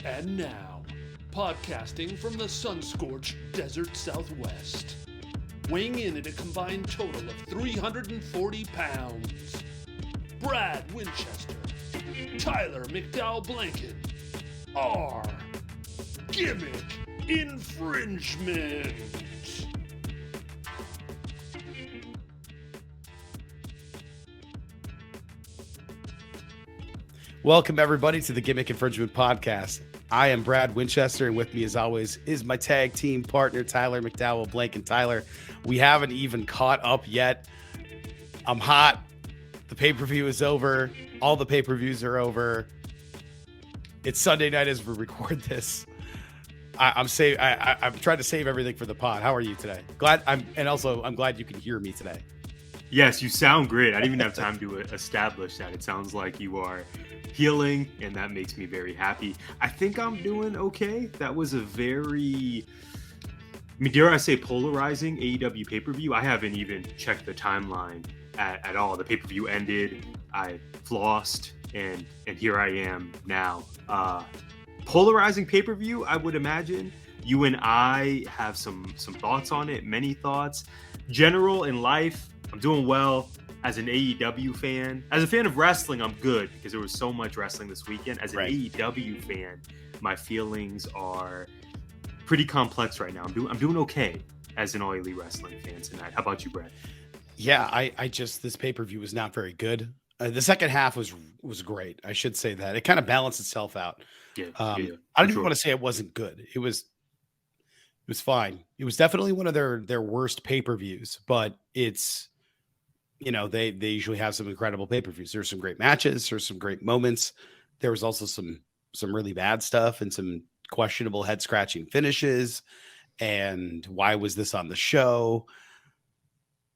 And now, podcasting from the sun-scorched desert Southwest, weighing in at a combined total of 340 pounds, Brad Winchester, Tyler McDowell-Blanken, are Gimmick Infringement. Welcome, everybody, to the Gimmick Infringement Podcast. I am Brad Winchester, and with me, as always, is my tag team partner, Tyler McDowell-Blanken. Tyler, we haven't even caught up yet. I'm hot. The pay-per-view is over. All the pay-per-views are over. It's Sunday night as we record this. I'm trying to save everything for the pod. How are you today? I'm glad you can hear me today. Yes, you sound great. I didn't even have time to establish that. It sounds like you are healing, and that makes me very happy. I think I'm doing okay. That was a very, dare I say, polarizing AEW pay-per-view. I haven't even checked the timeline at all. The pay-per-view ended, I flossed, and here I am now. Polarizing pay-per-view, I would imagine. You and I have some thoughts on it, many thoughts. General in life, I'm doing well. As an AEW fan, as a fan of wrestling, I'm good because there was so much wrestling this weekend. As an AEW fan, my feelings are pretty complex right now. I'm doing okay as an All Elite Wrestling fan tonight. How about you, Brad? Yeah, I just, this pay-per-view was not very good. The second half was great. I should say that. It kind of balanced itself out. I don't even want to say it wasn't good. It was fine. It was definitely one of their worst pay-per-views, but it's, they usually have some incredible pay-per-views. There's some great matches. There's some great moments. There was also some really bad stuff and some questionable head-scratching finishes. And why was this on the show?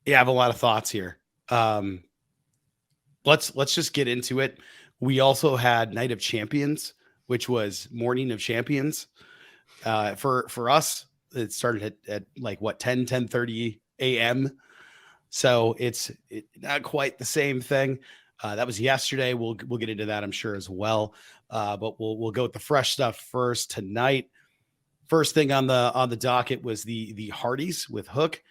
Yeah, I have a lot of thoughts here. Let's just get into it. We also had Night of Champions, which was Morning of Champions. For us, it started at like 10:30 a.m. So it's not quite the same thing. That was yesterday. We'll get into that, I'm sure, as well. But we'll go with the fresh stuff first tonight. First thing on the docket was the Hardys with Hook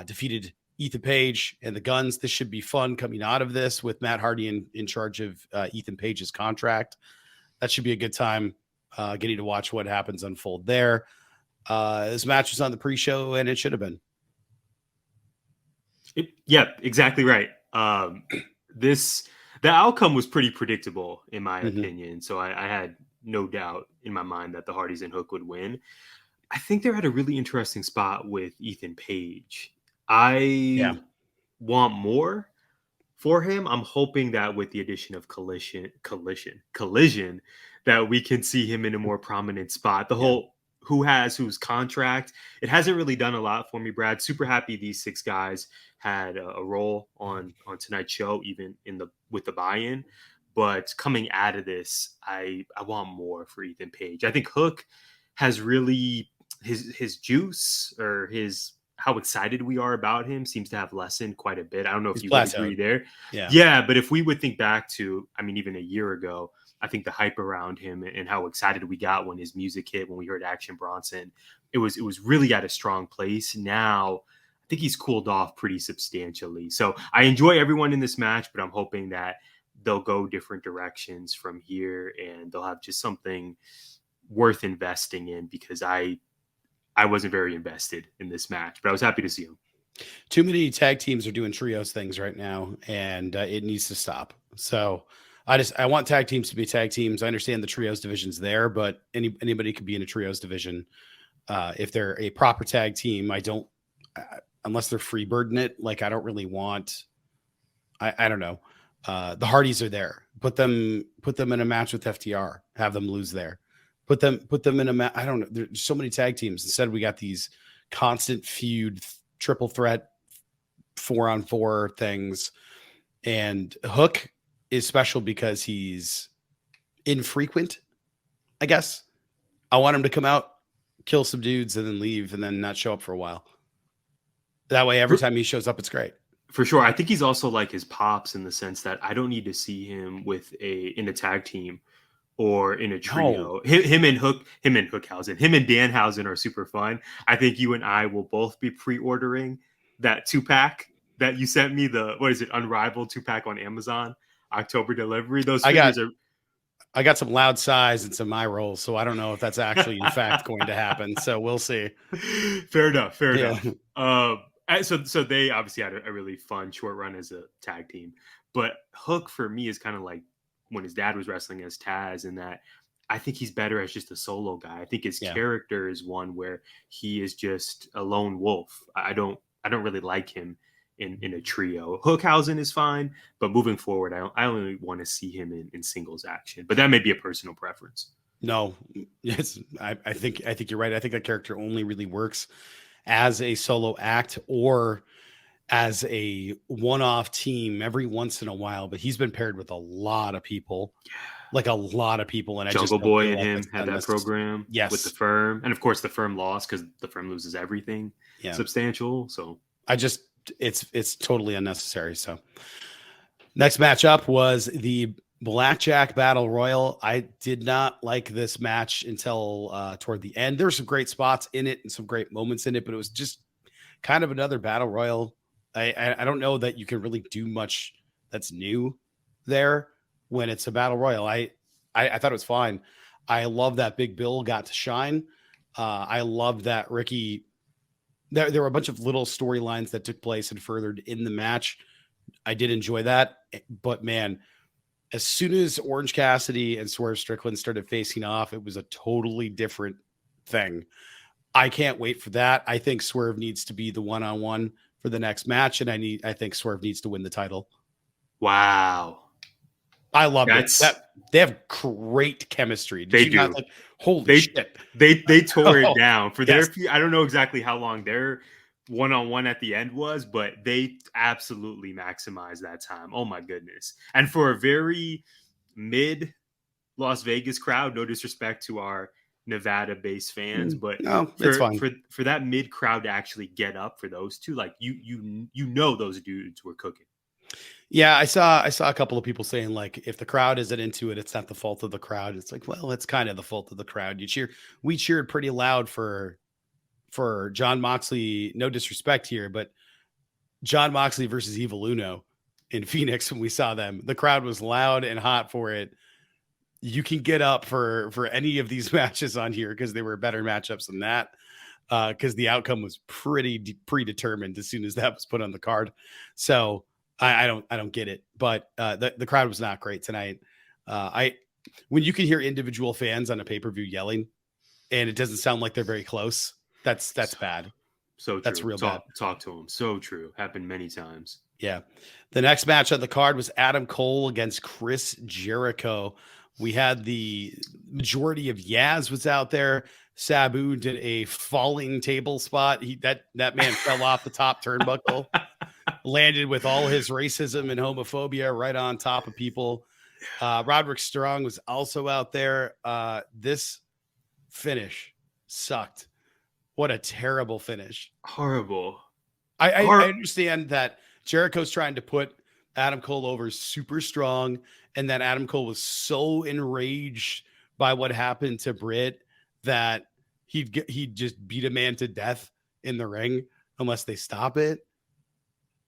defeated Ethan Page and the Guns. This should be fun coming out of this with Matt Hardy in charge of Ethan Page's contract. That should be a good time getting to watch what happens unfold there. This match was on the pre-show, and it should have been. Yep, exactly right. The outcome was pretty predictable in my opinion. So I had no doubt in my mind that the Hardys and Hook would win. I think they're at a really interesting spot with Ethan Page. I want more for him. I'm hoping that with the addition of collision, that we can see him in a more prominent spot. The whole whose contract, it hasn't really done a lot for me, Brad. Super happy these six guys had a role on tonight's show, even with the buy-in. But coming out of this, I want more for Ethan Page. I think Hook has really his juice, or how excited we are about him seems to have lessened quite a bit. I don't know if you would agree there. Yeah, but if we would think back to, even a year ago, I think the hype around him and how excited we got when his music hit, when we heard Action Bronson, it was really at a strong place. Now, I think he's cooled off pretty substantially. So I enjoy everyone in this match, but I'm hoping that they'll go different directions from here and they'll have just something worth investing in, because I wasn't very invested in this match, but I was happy to see him. Too many tag teams are doing trios things right now, and it needs to stop. So I want tag teams to be tag teams. I understand the trios division's there, but anybody could be in a trios division. If they're a proper tag team, I don't, unless they're freebirding it. Like, I don't really want, I don't know. The Hardys are there. Put them in a match with FTR, have them lose there. Put them in a match. I don't know. There's so many tag teams. Instead, we got these constant feud, triple threat, 4-on-4 things. And Hook is special because he's infrequent, I guess. I want him to come out, kill some dudes, and then leave, and then not show up for a while. That way, every time he shows up, it's great. For sure. I think he's also like his pops in the sense that I don't need to see him in a tag team or in a trio. Him and Hookhausen, him and Danhausen are super fun. I think you and I will both be pre-ordering that 2-pack that you sent me, the what is it, Unrivaled 2-pack on Amazon, October delivery. Those figures I got some loud sighs and some eye rolls, so I don't know if that's actually in fact going to happen. So we'll see. Fair enough. So they obviously had a really fun short run as a tag team, but Hook for me is kind of like when his dad was wrestling as Taz, in that I think he's better as just a solo guy. I think his character is one where he is just a lone wolf. I don't really like him in a trio. Hookhausen is fine, but moving forward, I only want to see him in singles action. But that may be a personal preference. No, yes, I think you're right. I think that character only really works as a solo act or as a one-off team every once in a while. But he's been paired with a lot of people, like a lot of people. And Jungle Boy and him had that program, yes, with the Firm, and of course the Firm lost because the Firm loses everything substantial. So it's totally unnecessary. So next matchup was the Blackjack Battle Royal. I did not like this match until toward the end. There were some great spots in it and some great moments in it, but it was just kind of another Battle Royal. I don't know that you can really do much that's new there when it's a Battle Royal. I thought it was fine. I love that Big Bill got to shine. I love that Ricky. There were a bunch of little storylines that took place and furthered in the match. I did enjoy that, but man, as soon as Orange Cassidy and Swerve Strickland started facing off, it was a totally different thing. I can't wait for that. I think Swerve needs to be the one-on-one for the next match, and I think Swerve needs to win the title. Wow. I love it. They have great chemistry. They do. Holy shit. They tore it down for their few. I don't know exactly how long their one-on-one at the end was, but they absolutely maximized that time. Oh my goodness. And for a very mid Las Vegas crowd, no disrespect to our Nevada-based fans, but it's fine. For that mid crowd to actually get up for those two, like you know those dudes were cooking. Yeah, I saw a couple of people saying, like, if the crowd isn't into it, it's not the fault of the crowd. It's like, well, it's kind of the fault of the crowd. We cheered pretty loud for John Moxley. No disrespect here, but John Moxley versus Evil Uno in Phoenix, when we saw them, the crowd was loud and hot for it. You can get up for any of these matches on here because they were better matchups than that. Because the outcome was pretty predetermined as soon as that was put on the card. So I don't get it, but the crowd was not great tonight. When you can hear individual fans on a pay-per-view yelling and it doesn't sound like they're very close, that's bad. So true. That's real bad. Talk to him. So true. Happened many times. Yeah. The next match on the card was Adam Cole against Chris Jericho. We had the majority of Yaz was out there. Sabu did a falling table spot. That man fell off the top turnbuckle, landed with all his racism and homophobia right on top of people. Roderick Strong was also out there. This finish sucked. What a terrible finish. Horrible. I understand that Jericho's trying to put Adam Cole over super strong, and that Adam Cole was so enraged by what happened to Britt that he'd just beat a man to death in the ring unless they stop it.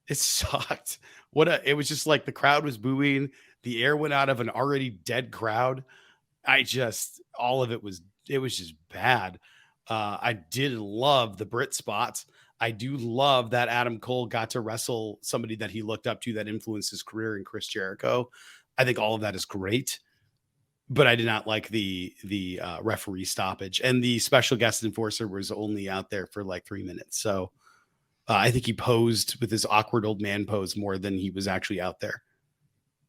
It sucked. It was just like the crowd was booing. The air went out of an already dead crowd. All of it was just bad. I did love the Brit spots. I do love that Adam Cole got to wrestle somebody that he looked up to that influenced his career in Chris Jericho. I think all of that is great, but I did not like the referee stoppage, and the special guest enforcer was only out there for like 3 minutes. So I think he posed with his awkward old man pose more than he was actually out there.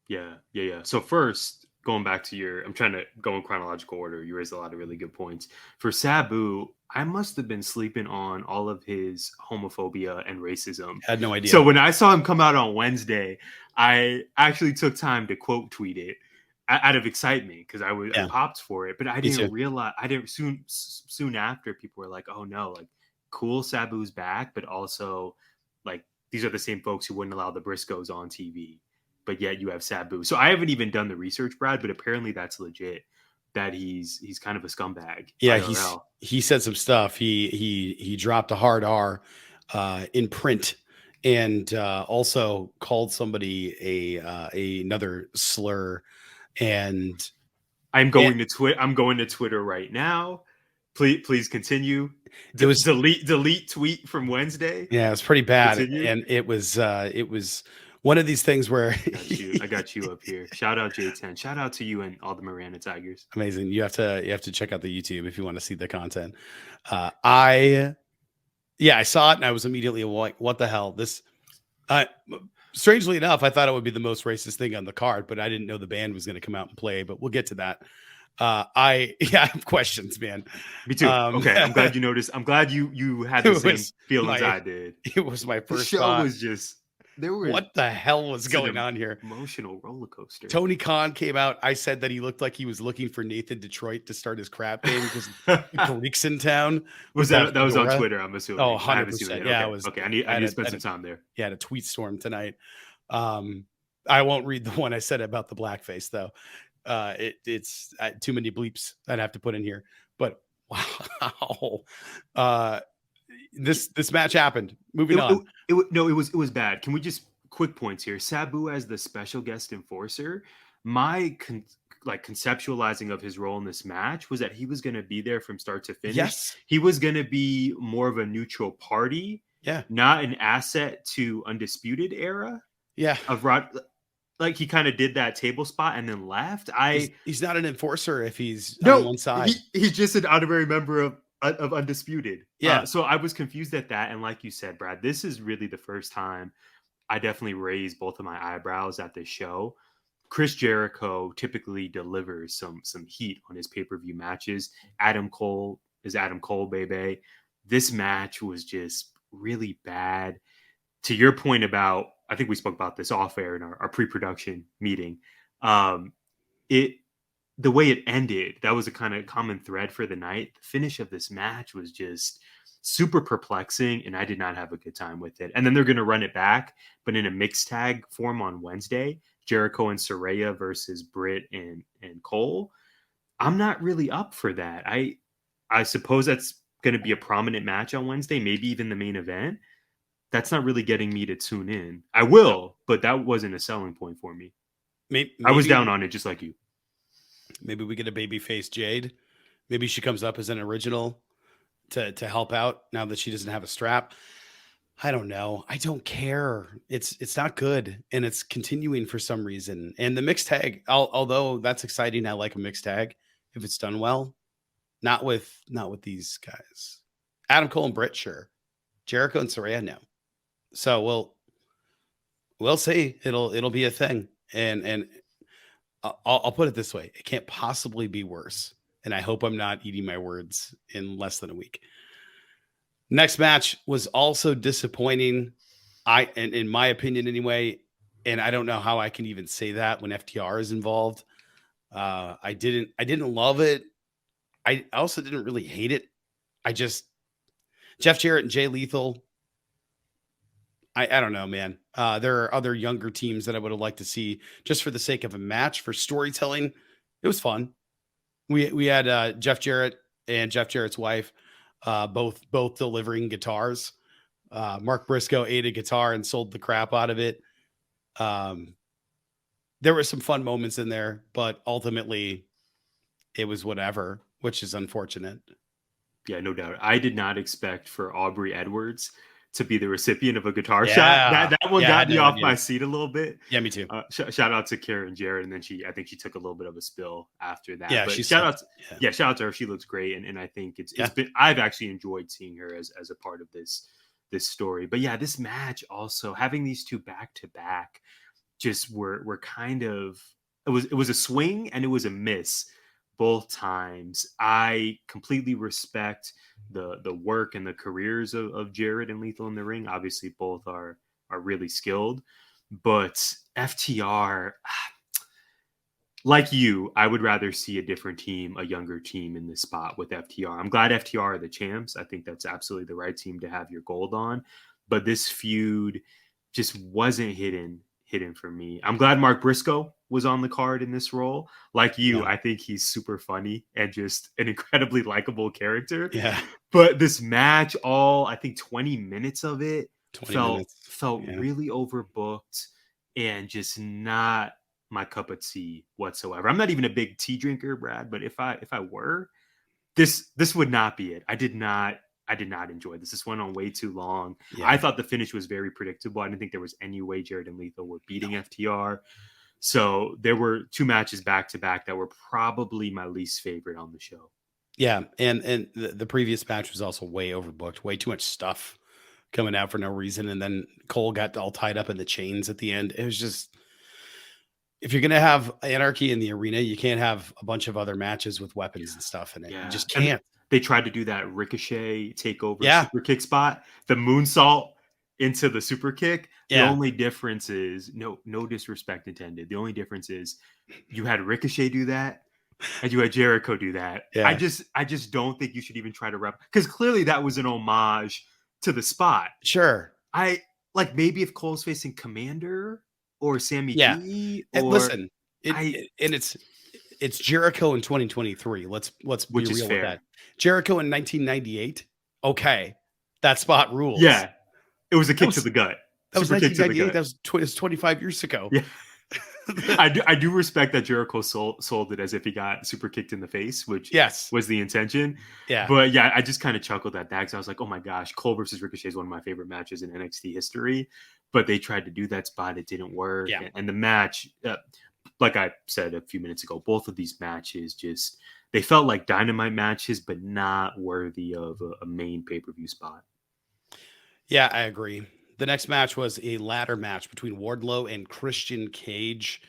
Yeah. So first, going back to I'm trying to go in chronological order. You raised a lot of really good points. For Sabu, I must have been sleeping on all of his homophobia and racism. I had no idea. So when I saw him come out on Wednesday, I actually took time to quote tweet it out of excitement because I popped for it, but I didn't realize. Soon after, people were like, "Oh no, like cool, Sabu's back," but also like these are the same folks who wouldn't allow the Briscoes on TV, but yet you have Sabu. So I haven't even done the research, Brad, but apparently that's legit. That he's kind of a scumbag. Yeah, IRL. he said some stuff. He dropped a hard R in print, and also called somebody another slur. And I'm going to Twitter right now. Please continue. It was delete tweet from Wednesday. Yeah, it's pretty bad, Continue. and it was one of these things where I got you up here. Shout out J10. Shout out to you and all the Miranda Tigers. Amazing. You have to check out the YouTube if you want to see the content. I saw it and I was immediately like, what the hell? This strangely enough, I thought it would be the most racist thing on the card, but I didn't know the band was going to come out and play, but we'll get to that. I have questions, man. Me too. Okay. I'm glad you noticed. I'm glad you had the same feelings I did. It was my first show thought. was just What the hell was going on here? Emotional roller coaster. Tony Khan came out. I said that he looked like he was looking for Nathan Detroit to start his crap game because Greeks in town. That was on Twitter, I'm assuming. Oh, 100%. Yeah, it was. Okay, I need to spend some time there. Yeah, a tweet storm tonight. I won't read the one I said about the blackface though. It's too many bleeps I'd have to put in here. But wow, this match happened. Moving on. It was bad. Can we just quick points here? Sabu as the special guest enforcer. My conceptualizing of his role in this match was that he was going to be there from start to finish. Yes, he was going to be more of a neutral party. Yeah, not an asset to Undisputed Era. Yeah, of Rod. Like he kind of did that table spot and then left. He's not an enforcer if he's on one side. He's just an honorary member of Undisputed. Yeah. So I was confused at that. And like you said, Brad, this is really the first time I definitely raised both of my eyebrows at this show. Chris Jericho typically delivers some heat on his pay-per-view matches. Adam Cole is Adam Cole, baby. This match was just really bad. To your point about, I think we spoke about this off air in our pre-production meeting. The way it ended, that was a kind of common thread for the night. The finish of this match was just super perplexing, and I did not have a good time with it. And then they're going to run it back, but in a mixed tag form on Wednesday, Jericho and Saraya versus Britt and Cole. I'm not really up for that. I suppose that's going to be a prominent match on Wednesday, maybe even the main event. That's not really getting me to tune in. I will, but that wasn't a selling point for me. Maybe I was down on it just like you. Maybe we get a babyface Jade. Maybe she comes up as an original to help out now that she doesn't have a strap. I don't know. I don't care. It's not good, and it's continuing for some reason. And the mixed tag, although that's exciting, I like a mixed tag if it's done well. Not with these guys. Adam Cole and Britt, sure. Jericho and Saraya, no. So we'll see. It'll be a thing, and I'll put it this way: it can't possibly be worse. And I hope I'm not eating my words in less than a week. Next match was also disappointing. And in my opinion, anyway. And I don't know how I can even say that when FTR is involved. I didn't love it. I also didn't really hate it. Jeff Jarrett and Jay Lethal. I don't know, man. There are other younger teams that I would have liked to see just for the sake of a match, for storytelling. It was fun. We had Jeff Jarrett and Jeff Jarrett's wife both delivering guitars. Mark Briscoe ate a guitar and sold the crap out of it. There were some fun moments in there, but ultimately it was whatever, which is unfortunate. Yeah, no doubt. I did not expect for Aubrey Edwards to be the recipient of a guitar shot. That one got me off my seat a little bit. Yeah, me too. Shout out to Karen Jarrett, and then I think she took a little bit of a spill after that. Yeah, but shout out to her. She looks great, and I think it's been. I've actually enjoyed seeing her as a part of this story. But yeah, this match also having these two back to back just were kind of it was a swing and it was a miss both times. I completely respect the work and the careers of Jarrett and Lethal in the ring. Obviously, both are really skilled, but FTR, like you, I would rather see a different team, a younger team in this spot with FTR. I'm glad FTR are the champs. I think that's absolutely the right team to have your gold on. but this feud just wasn't hidden for me. I'm glad Mark Briscoe was on the card in this role. Like you, Yeah. I think he's super funny and just an incredibly likable character. Yeah. But this match, I think 20 minutes of it 20 minutes. felt Yeah. really overbooked and just not my cup of tea whatsoever. I'm not even a big tea drinker, Brad, but if I were, this would not be it. I did not enjoy this. This went on way too long. Yeah. I thought the finish was very predictable. I didn't think there was any way Jared and Lethal were beating FTR. So there were 2 matches back to back that were probably my least favorite on the show. Yeah. And the previous match was also way overbooked, way too much stuff coming out for no reason. And then Cole got all tied up in the chains at the end. It was just, if you're going to have anarchy in the arena, you can't have a bunch of other matches with weapons and stuff in it. Yeah. You just can't. And they tried to do that Ricochet takeover super kick spot, the moonsault into the super kick. The only difference is, no disrespect intended. The only difference is you had Ricochet do that and you had Jericho do that. Yeah. I just don't think you should even try to because clearly that was an homage to the spot. Sure. I like, maybe if Cole's facing Commander or Sammy G, or listen, it's Jericho in 2023. Let's be which is real fair. with that. Jericho in 1998. Okay, that spot rules. Yeah, it was a kick to the gut. That was Super kick to the 1998. gut. That was 25 years ago. Yeah. I do respect that Jericho sold it as if he got super kicked in the face, which was the intention. Yeah. But yeah, I just kind of chuckled at that because I was like, oh my gosh, Cole versus Ricochet is one of my favorite matches in NXT history. But they tried to do that spot. It didn't work. Yeah. And the match, like I said a few minutes ago, both of these matches they felt like Dynamite matches, but not worthy of a main pay-per-view spot. Yeah, I agree. The next match was a ladder match between Wardlow and Christian Cage.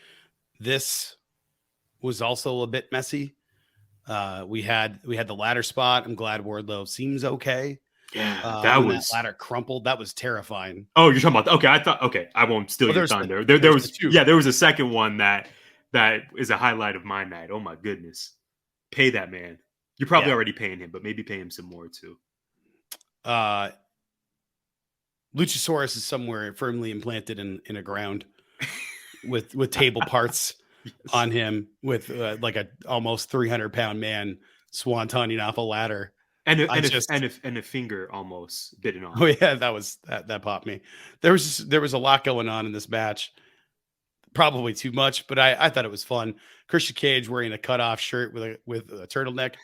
This was also a bit messy. We had the ladder spot. I'm glad Wardlow seems okay. Yeah, that ladder crumpled. That was terrifying. Oh, you're talking about I won't steal your thunder. There was a second one that is a highlight of my night. Oh my goodness. Pay that man. You're probably already paying him, but maybe pay him some more too. Luchasaurus is somewhere firmly implanted in a ground with table parts on him, with like a almost 300-pound man swantoning off a ladder. And a finger almost bitten off. Oh yeah, that popped me. There was a lot going on in this match. Probably too much, but I thought it was fun. Christian Cage wearing a cutoff shirt with a turtleneck.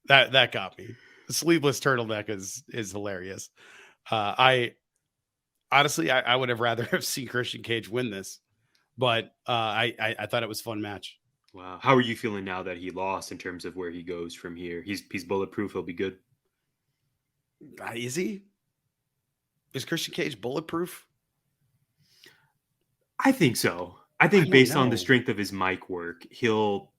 That got me. The sleeveless turtleneck is hilarious. I honestly would have rather have seen Christian Cage win this, but I thought it was a fun match. Wow. How are you feeling now that he lost in terms of where he goes from here? He's bulletproof. He'll be good. Is he? Is Christian Cage bulletproof? I think so. I think based on the strength of his mic work, he'll,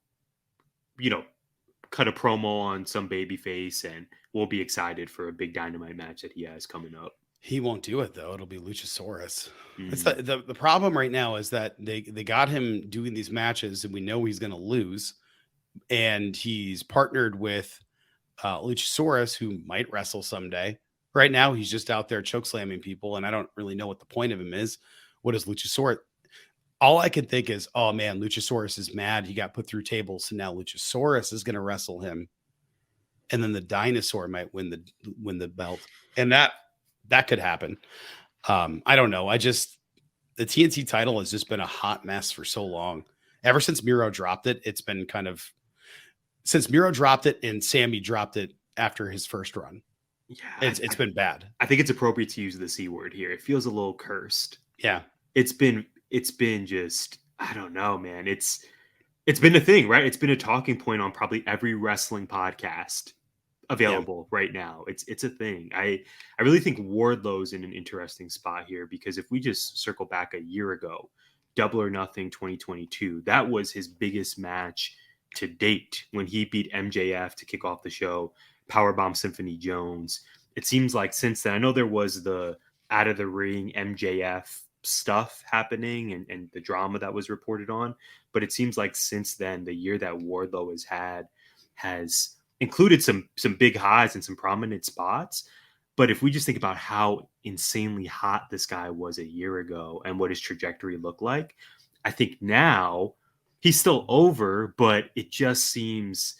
cut a promo on some babyface and we'll be excited for a big Dynamite match that he has coming up. He won't do it though. It'll be Luchasaurus. It's the problem right now is that they got him doing these matches and we know he's going to lose, and he's partnered with Luchasaurus, who might wrestle someday. Right now he's just out there choke slamming people, and I don't really know what the point of him is. What is Luchasaurus? All I can think is, oh man, Luchasaurus is mad. He got put through tables, so now Luchasaurus is going to wrestle him, and then the dinosaur might win the belt, and that could happen. I don't know. The TNT title has just been a hot mess for so long. Ever since Miro dropped it, it's been since Miro dropped it and Sammy dropped it after his first run. Yeah, it's been bad. I think it's appropriate to use the C word here. It feels a little cursed. Yeah. It's been just, I don't know, man. It's been a thing, right? It's been a talking point on probably every wrestling podcast available right now. It's a thing. I really think Wardlow's in an interesting spot here, because if we just circle back a year ago, Double or Nothing 2022, that was his biggest match to date when he beat MJF to kick off the show, Powerbomb Symphony Jones. It seems like since then, I know there was the out of the ring MJF stuff happening and the drama that was reported on, but it seems like since then, the year that Wardlow has included some big highs and some prominent spots. But if we just think about how insanely hot this guy was a year ago and what his trajectory looked like, I think now he's still over, but it just seems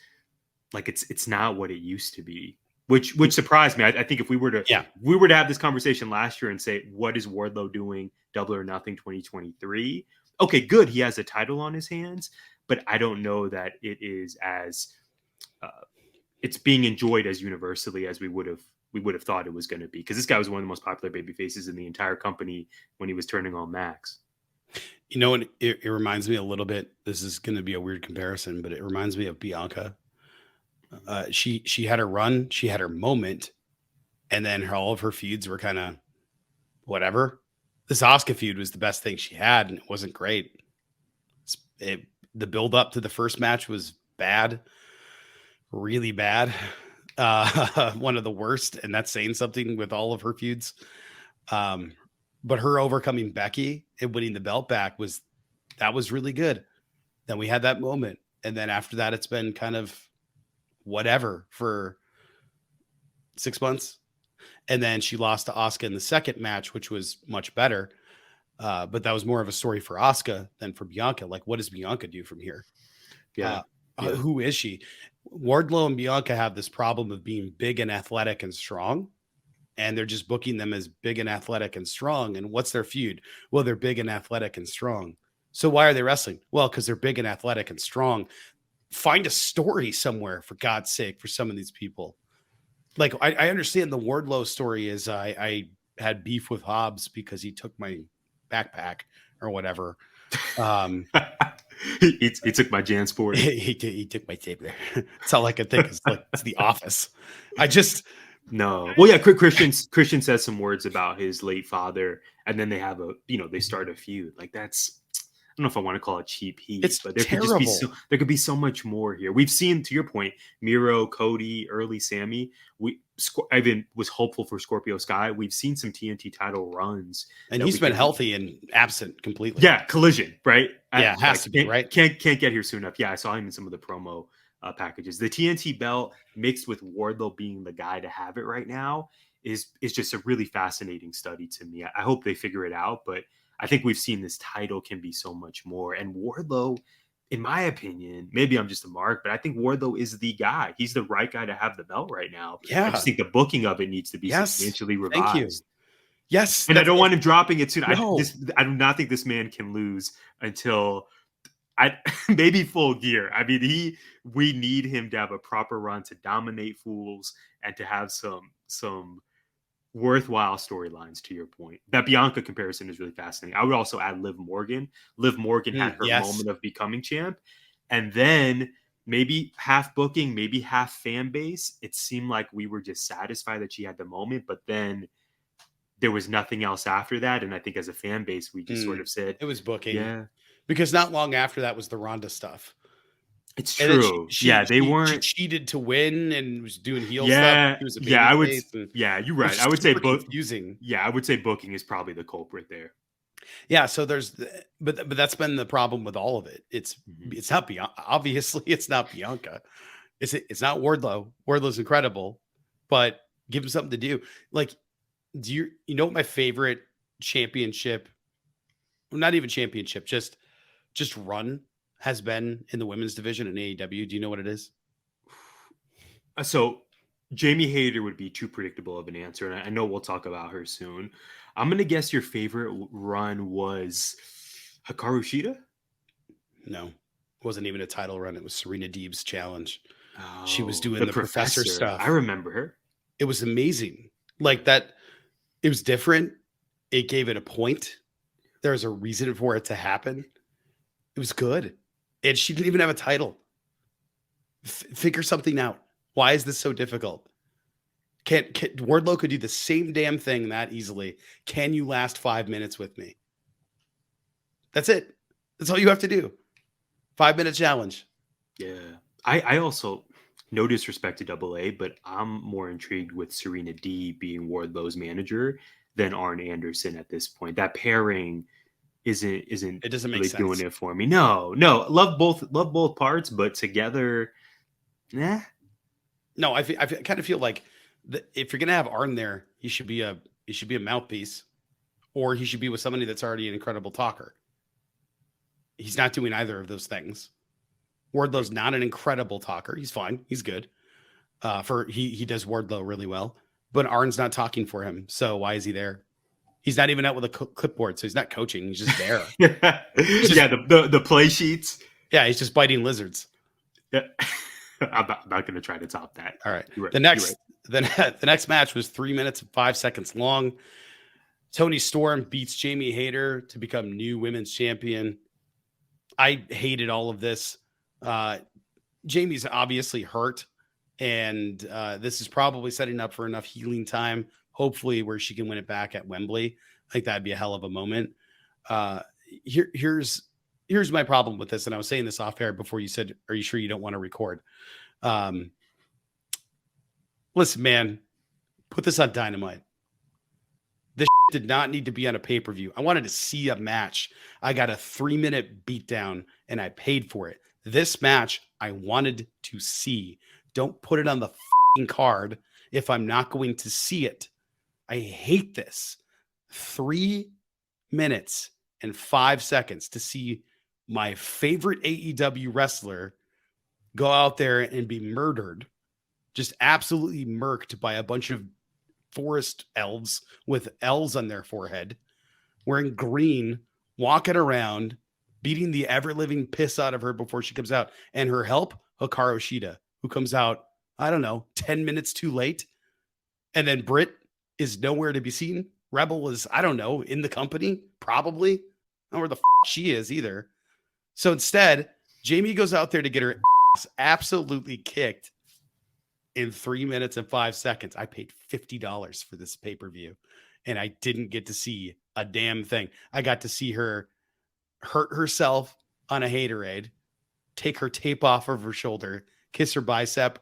like it's not what it used to be, which surprised me. I think if we were to have this conversation last year and say, what is Wardlow doing Double or Nothing 2023? Okay, good. He has a title on his hands, but I don't know that it is as it's being enjoyed as universally as we would have thought it was going to be, because this guy was one of the most popular baby faces in the entire company when he was turning on Max. You know, it reminds me a little bit. This is going to be a weird comparison, but it reminds me of Bianca. She had her run, she had her moment, and then all of her feuds were kind of whatever. This Asuka feud was the best thing she had, and it wasn't great. The build up to the first match was bad, really bad. One of the worst, and that's saying something with all of her feuds. But her overcoming Becky and winning the belt back was really good. Then we had that moment, and then after that, it's been kind of whatever for 6 months. And then she lost to Asuka in the second match, which was much better. But that was more of a story for Asuka than for Bianca. Like, what does Bianca do from here? Yeah. Who is she? Wardlow and Bianca have this problem of being big and athletic and strong. And they're just booking them as big and athletic and strong. And what's their feud? Well, they're big and athletic and strong. So why are they wrestling? Well, because they're big and athletic and strong. Find a story somewhere, for God's sake, for some of these people. Like, I understand the Wardlow story is I had beef with Hobbs because he took my backpack or whatever. He took my JanSport. He took my tape there. That's all I could think is like, it's The Office. No. Well, yeah, Christian says some words about his late father, and then they have they start a feud. Like, that's, I don't know if I want to call it cheap heat, but there could be so much more here. We've seen, to your point, Miro, Cody, early Sammy. Ivan was hopeful for Scorpio Sky. We've seen some TNT title runs, and he's been healthy and absent completely. Yeah, Collision, right? Has to be, right? Can't get here soon enough. Yeah, I saw him in some of the promo packages. The TNT belt mixed with Wardlow being the guy to have it right now is just a really fascinating study to me. I hope they figure it out, but I think we've seen this title can be so much more. And Wardlow, in my opinion, maybe I'm just a mark, but I think Wardlow is the guy. He's the right guy to have the belt right now. Yeah. I just think the booking of it needs to be substantially revised. Thank you. Yes. And I don't want him dropping it soon. No. I do not think this man can lose until maybe Full Gear. I mean, we need him to have a proper run to dominate fools and to have some worthwhile storylines. To your point, that Bianca comparison is really fascinating. I would also add Liv Morgan. Liv Morgan had her moment of becoming champ, and then maybe half booking, maybe half fan base. It seemed like we were just satisfied that she had the moment, but then there was nothing else after that. And I think as a fan base, we just sort of said it was booking. Yeah, because not long after that was the Ronda stuff. It's true. She cheated to win and was doing heel stuff. You're right. I would say confusing. Yeah, I would say booking is probably the culprit there. Yeah, so but that's been the problem with all of it. It's not Bianca. Obviously, it's not Bianca. It's not Wardlow. Wardlow's incredible, but give him something to do. Like, do you know what my favorite championship? Not even championship, just run has been in the women's division in AEW. Do you know what it is? So Jamie Hayter would be too predictable of an answer, and I know we'll talk about her soon. I'm going to guess your favorite run was Hikaru Shida? No, it wasn't even a title run. It was Serena Deeb's challenge. Oh, she was doing the professor stuff. I remember her. It was amazing. Like that, it was different. It gave it a point. There was a reason for it to happen. It was good. And she didn't even have a title. Figure something out. Why is this so difficult? Wardlow could do the same damn thing that easily. Can you last 5 minutes with me? That's it. That's all you have to do. 5-minute challenge. Yeah. I also, no disrespect to Double A, but I'm more intrigued with Serena D being Wardlow's manager than Arn Anderson at this point. That pairing isn't it doesn't really make sense. Doing it for me. No. Love both parts, but together, nah. No, I kind of feel like if you're gonna have Arn there, he should be a mouthpiece, or he should be with somebody that's already an incredible talker. He's not doing either of those things. Wardlow's not an incredible talker. He's fine. He's good. He does Wardlow really well, but Arn's not talking for him. So why is he there? He's not even out with a clipboard, so he's not coaching. He's just there. The play sheets. Yeah, he's just biting lizards. Yeah. I'm not going to try to top that. All right. Right. The next match was 3 minutes and 5 seconds long. Toni Storm beats Jamie Hayter to become new women's champion. I hated all of this. Jamie's obviously hurt, and this is probably setting up for enough healing time, hopefully, where she can win it back at Wembley. I think that'd be a hell of a moment. Here's my problem with this, and I was saying this off air before you said, "Are you sure you don't want to record?" Listen, man, put this on Dynamite. This did not need to be on a pay-per-view. I wanted to see a match. I got a 3-minute beatdown, and I paid for it. This match, I wanted to see. Don't put it on the card if I'm not going to see it. I hate this. 3 minutes and 5 seconds to see my favorite AEW wrestler go out there and be murdered, just absolutely murked by a bunch of forest elves with L's on their forehead, wearing green, walking around, beating the ever-living piss out of her before she comes out. And her help, Hikaru Shida, who comes out, I don't know, 10 minutes too late. And then Britt is nowhere to be seen. Rebel is, I don't know, in the company, probably. I don't know where the she is either. So instead, Jamie goes out there to get her ass absolutely kicked in 3 minutes and 5 seconds. I paid $50 for this pay-per-view, and I didn't get to see a damn thing. I got to see her hurt herself on a haterade, take her tape off of her shoulder, kiss her bicep,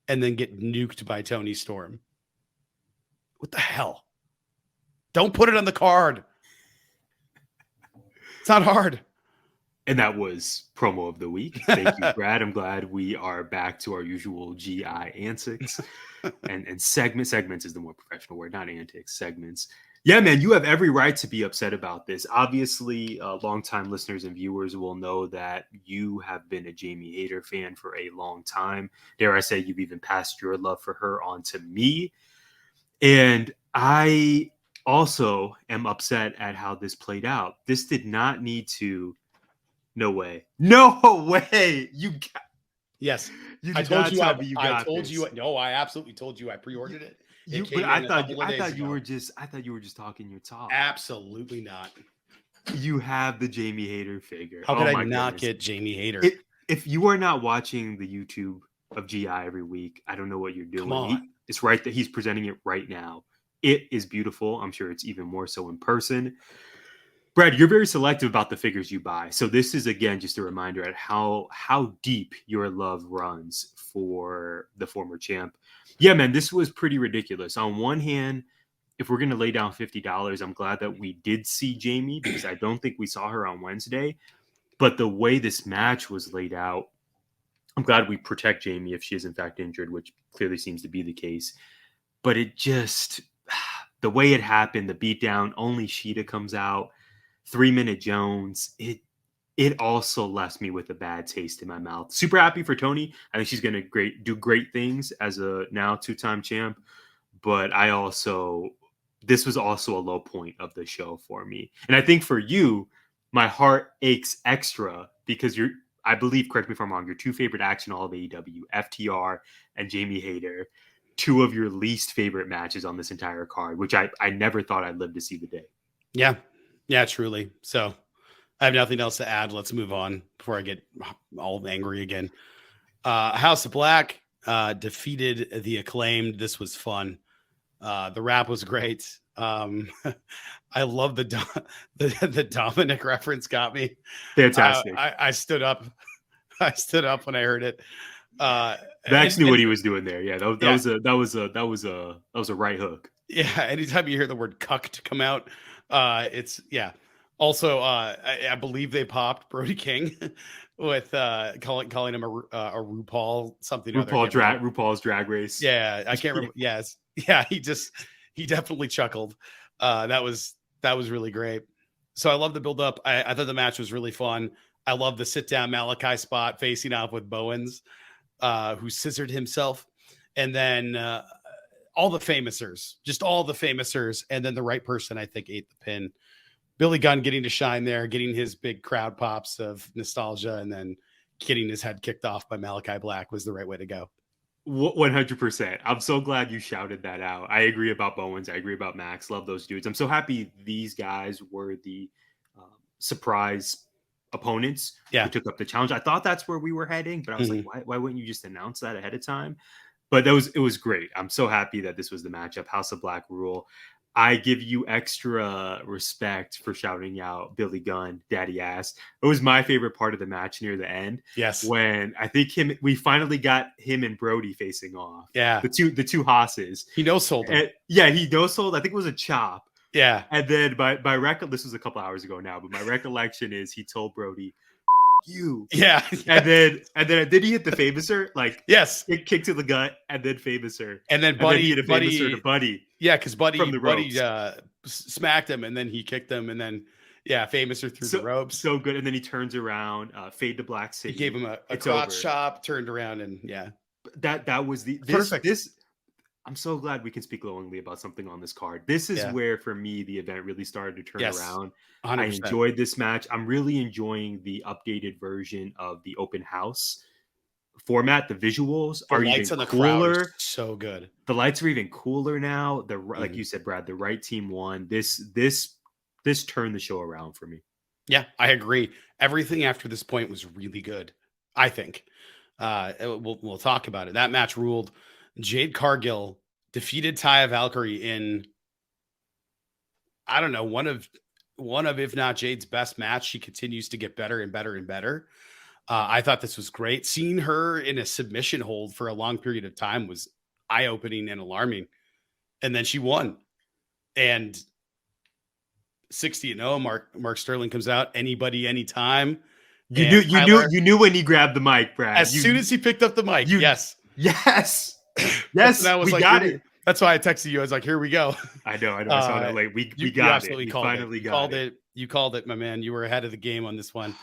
and then get nuked by Toni Storm. What the hell? Don't put it on the card. It's not hard. And that was promo of the week. Thank you, Brad. I'm glad we are back to our usual GI antics and segments is the more professional word, not antics, segments. Yeah, man, you have every right to be upset about this. Obviously, longtime listeners and viewers will know that you have been a Jamie Hayter fan for a long time. Dare I say, you've even passed your love for her on to me. And I also am upset at how this played out. This did not need to. No way. No way. Yes. You I told you. I told you. No, I absolutely told you. I pre-ordered it. But I thought you were just talking your talk. Absolutely not. You have the Jamie Hayter figure. How could I not get Jamie Hayter? If you are not watching the YouTube of GI every week, I don't know what you're doing. Come on. It's right that he's presenting it right now. It is beautiful. I'm sure it's even more so in person. Brad, you're very selective about the figures you buy. So this is, again, just a reminder at how deep your love runs for the former champ. Yeah, man, this was pretty ridiculous. On one hand, if we're going to lay down $50, I'm glad that we did see Jamie because I don't think we saw her on Wednesday. But the way this match was laid out, I'm glad we protect Jamie if she is in fact injured, which clearly seems to be the case. But it just, the way it happened, the beatdown, only Shida comes out. 3-minute Jones, it also left me with a bad taste in my mouth. Super happy for Toni. I think she's going to do great things as a now 2-time champ. But this was also a low point of the show for me. And I think for you, my heart aches extra because I believe, correct me if I'm wrong, your two favorite acts in all of AEW, FTR and Jamie Hayter, two of your least favorite matches on this entire card, which I never thought I'd live to see the day. Yeah. Yeah, truly. So I have nothing else to add. Let's move on before I get all angry again. House of Black defeated the Acclaimed. This was fun. The rap was great. I love the Dominic reference got me. Fantastic. I stood up. I stood up when I heard it. Max knew what he was doing there. Yeah, that was a right hook. Yeah, anytime you hear the word cucked come out, it's yeah. Also, I believe they popped Brody King with calling him a RuPaul something. RuPaul's Drag Race. Yeah, I can't remember. Yes, Yeah, he definitely chuckled. That was really great. So I love the build up. I thought the match was really fun. I love the sit down Malachi spot facing off with Bowens, who scissored himself, and then all the famousers, just all the famousers, and then the right person I think ate the pin. Billy Gunn getting to shine there, getting his big crowd pops of nostalgia, and then getting his head kicked off by Malachi Black was the right way to go. 100%. I'm so glad you shouted that out. I agree about Bowens. I agree about Max. Love those dudes. I'm so happy these guys were the surprise opponents who took up the challenge. I thought that's where we were heading, but I was like, why wouldn't you just announce that ahead of time? But it was great. I'm so happy that this was the matchup. House of Black rule. I give you extra respect for shouting out Billy Gunn, Daddy Ass. It was my favorite part of the match near the end. Yes. When I think we finally got him and Brody facing off. Yeah. The two Hosses. He no-sold him. Yeah, he no-sold. I think it was a chop. Yeah. And then this was a couple hours ago now, but my recollection is he told Brody, you. Yeah. And then did he hit the famouser? Like, yes, it kicked to the gut and then famouser. And then Buddy hit a famouser to Buddy. Yeah, because Buddy smacked him and then he kicked him and then famouser through the ropes. So good. And then he turns around, fade to Black City. He gave him a crotch chop, turned around, and that was perfect. I'm so glad we can speak glowingly about something on this card. This is where, for me, the event really started to turn around. 100%. I enjoyed this match. I'm really enjoying the updated version of the open house format. The visuals are even cooler. So good. The lights are even cooler now. Like you said, Brad, the right team won. This turned the show around for me. Yeah, I agree. Everything after this point was really good, I think. We'll talk about it. That match ruled. Jade Cargill defeated Taya Valkyrie in, I don't know, one of if not Jade's best match. She continues to get better and better and better. I thought this was great. Seeing her in a submission hold for a long period of time was eye-opening and alarming. And then she won. And 60-0, Mark Sterling comes out. Anybody, anytime. You knew when he grabbed the mic, Brad. Soon as he picked up the mic. Yes. Yes, we got it. That's why I texted you. I was like, "Here we go." I know. I saw that late. We got it. We finally got it. You called it, my man. You were ahead of the game on this one.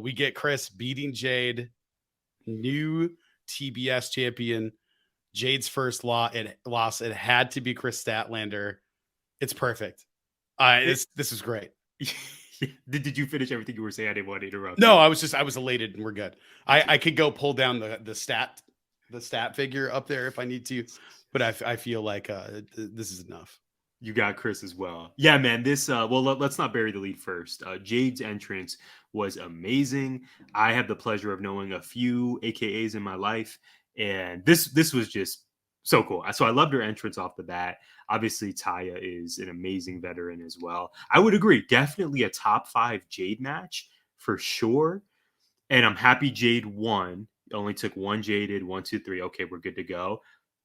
We get Chris beating Jade, new TBS champion. Jade's first loss. It had to be Chris Statlander. It's perfect. This is great. Did you finish everything you were saying? I didn't want to interrupt. No, I was elated, and we're good. I could go pull down the stat figure up there if I need to, but I feel like this is enough. You got Chris as well. Yeah, man. This let's not bury the lead first. Jade's entrance was amazing. I have the pleasure of knowing a few AKAs in my life, and this was just so cool. So I loved her entrance off the bat. Obviously, Taya is an amazing veteran as well. I would agree. Definitely a top 5 Jade match for sure. And I'm happy Jade won. It only took one Jaded, 1, 2, 3. Okay, we're good to go.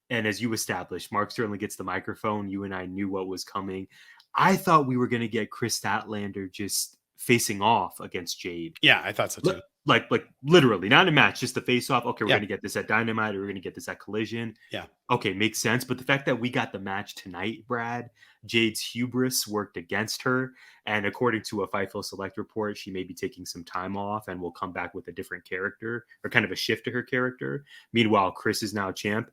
And as you established, Mark Sterling gets the microphone. You and I knew what was coming. I thought we were going to get Chris Statlander just facing off against Jade. Yeah, I thought so too. Like literally, not in a match, just the face off. Okay, we're going to get this at Dynamite, or we're going to get this at Collision. Yeah. Okay, makes sense. But the fact that we got the match tonight, Brad, Jade's hubris worked against her. And according to a FIFO Select report, she may be taking some time off and will come back with a different character, or kind of a shift to her character. Meanwhile, Chris is now champ.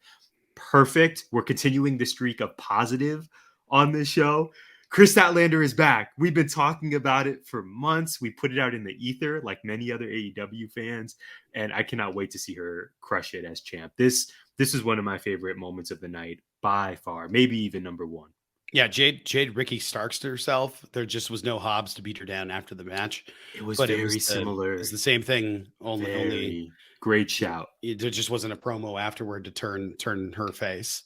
Perfect. We're continuing the streak of positive on this show. Chris Statlander is back. We've been talking about it for months. We put it out in the ether like many other AEW fans, and I cannot wait to see her crush it as champ. This is one of my favorite moments of the night by far, maybe even number 1. Yeah, Jade Ricky Starks herself. There just was no Hobbs to beat her down after the match. It was very similar. It's the same thing. Only great shout. There just wasn't a promo afterward to turn her face.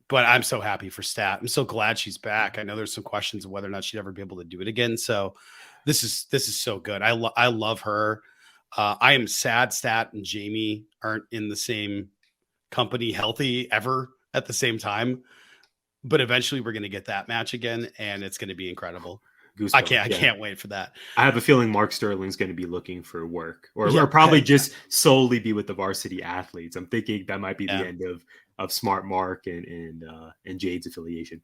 But I'm so happy for Stat. I'm so glad she's back. I know there's some questions of whether or not she'd ever be able to do it again. So this is so good. I love her. I am sad Stat and Jamie aren't in the same company healthy ever at the same time. But eventually we're going to get that match again, and it's going to be incredible. Goosebumps. I can't wait for that. I have a feeling Mark Sterling's going to be looking for work, or, Yeah, or probably just solely be with the varsity athletes. I'm thinking that might be the end of Smart Mark and Jade's affiliation.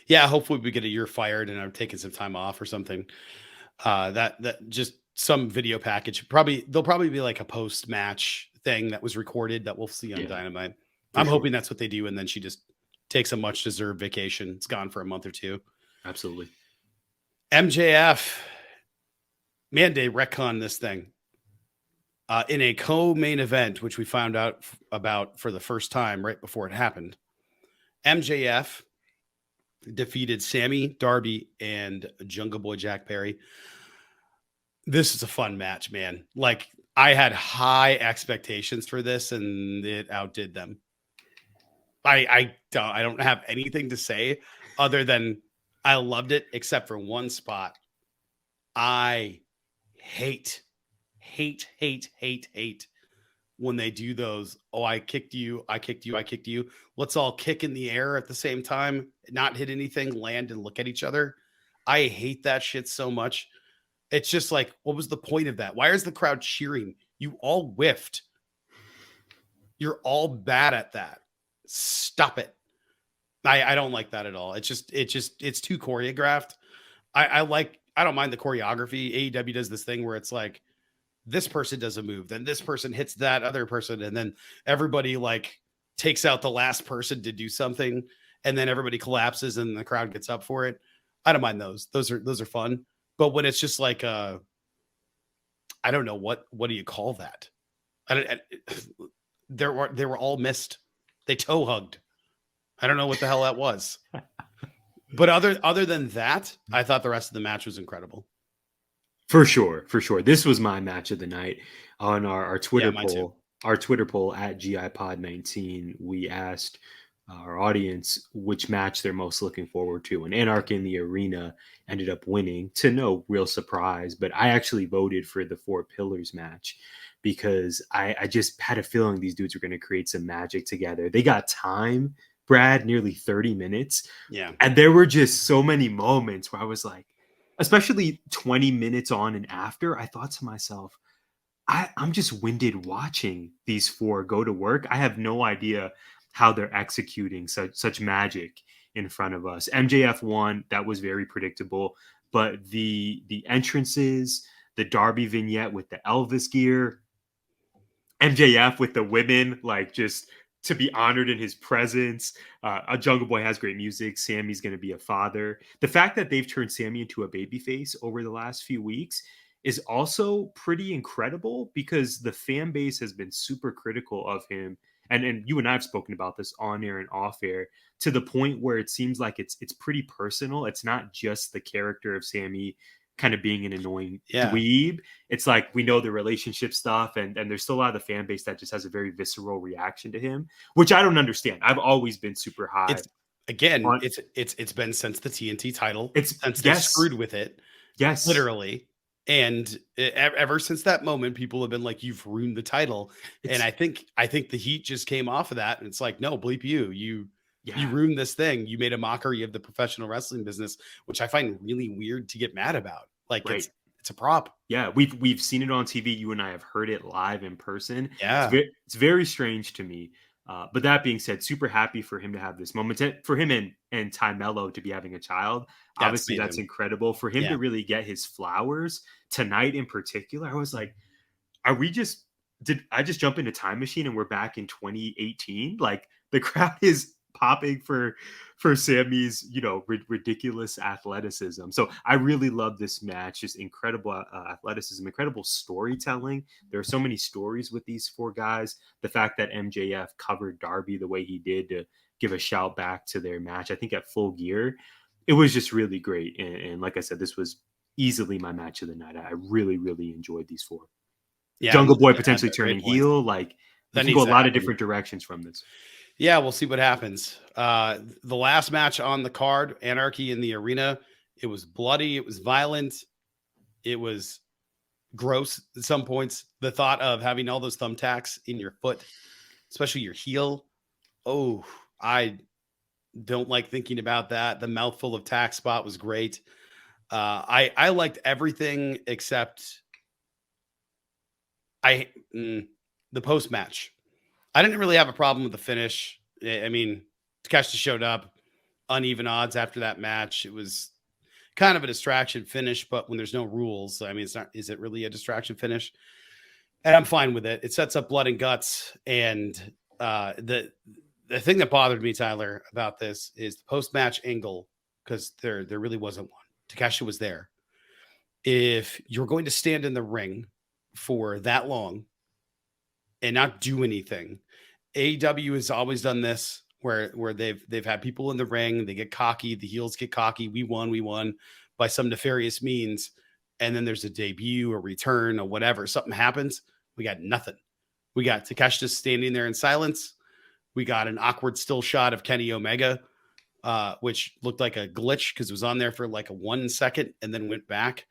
Yeah, hopefully we get a year fired and I'm taking some time off or something. That just some video package. There'll probably be like a post match thing that was recorded that we'll see on Dynamite. I'm hoping that's what they do, and then she just takes a much deserved vacation. It's gone for a month or two. Absolutely. MJF, man, they retcon this thing in a co-main event, which we found out about for the first time right before it happened. MJF defeated Sammy, Darby, and Jungle Boy Jack Perry. This is a fun match, man. Like, I had high expectations for this, and it outdid them. I don't have anything to say other than I loved it, except for one spot. I hate when they do those. Oh, I kicked you. Let's all kick in the air at the same time, not hit anything, land and look at each other. I hate that shit so much. It's just like, what was the point of that? Why is the crowd cheering? You all whiffed. You're all bad at that. Stop it. I don't like that at all. It's too choreographed. I don't mind the choreography. AEW does this thing where it's like, this person does a move, then this person hits that other person, and then everybody like takes out the last person to do something, and then everybody collapses and the crowd gets up for it. I don't mind those. Those are fun. But when it's just like I don't know what do you call that? They were all missed. They toe hugged. I don't know what the hell that was. But other than that, I thought the rest of the match was incredible. For sure. This was my match of the night on our Twitter poll. Too. Our Twitter poll at GIPod19, we asked our audience which match they're most looking forward to, and Anarchy in the Arena ended up winning, to no real surprise. But I actually voted for the Four Pillars match because I just had a feeling these dudes were going to create some magic together. They got time, Brad, nearly 30 minutes. Yeah. And there were just so many moments where I was like, especially 20 minutes on and after, I thought to myself, I'm just winded watching these four go to work. I have no idea how they're executing such magic in front of us. MJF won. That was very predictable. But the entrances, the Darby vignette with the Elvis gear, MJF with the women, like just to be honored in his presence. A Jungle Boy has great music. Sammy's going to be a father. The fact that they've turned Sammy into a babyface over the last few weeks is also pretty incredible because the fan base has been super critical of him. And you and I have spoken about this on air and off air, to the point where it seems like it's pretty personal. It's not just the character of Sammy kind of being an annoying dweeb. It's like, we know the relationship stuff, and there's still a lot of the fan base that just has a very visceral reaction to him, which I don't understand. I've always been super high. It's been since the TNT title. Since they screwed with it. Yes. Literally. And ever since that moment, people have been like, you've ruined the title. And I think the heat just came off of that. And it's like, no, bleep you. You ruined this thing. You made a mockery of the professional wrestling business, which I find really weird to get mad about. Like, it's a prop. Yeah, we've seen it on TV. You and I have heard it live in person. Yeah. It's very strange to me. But that being said, super happy for him to have this moment. For him and Ty Mello to be having a child. Obviously, that's incredible. For him to really get his flowers tonight in particular, I was like, did I just jump into Time Machine and we're back in 2018? Like, the crowd is popping for Sammy's, ridiculous athleticism. So I really love this match. Just incredible athleticism, incredible storytelling. There are so many stories with these four guys. The fact that MJF covered Darby the way he did to give a shout back to their match, I think at Full Gear, it was just really great. And like I said, this was easily my match of the night. I really, really enjoyed these four. Yeah, Jungle Boy potentially turning heel. Like, you can go a lot of different directions from this. Yeah, we'll see what happens. The last match on the card, Anarchy in the Arena, it was bloody. It was violent. It was gross at some points. The thought of having all those thumbtacks in your foot, especially your heel. Oh, don't like thinking about that. The mouthful of tack spot was great. I liked everything except the post match. I didn't really have a problem with the finish. I mean, Takeshita showed up, uneven odds after that match. It was kind of a distraction finish, but when there's no rules, I mean, it's not, is it really a distraction finish? And I'm fine with it. It sets up blood and guts. And the thing that bothered me, Tyler, about this is the post-match angle, because there really wasn't one. Takeshita was there. If you're going to stand in the ring for that long and not do anything, AEW has always done this where they've had people in the ring, they get cocky, the heels get cocky, we won by some nefarious means, and then there's a debut, a return, or whatever, something happens, we got nothing. We got Takeshita standing there in silence. We got an awkward still shot of Kenny Omega, which looked like a glitch because it was on there for like a 1 second and then went back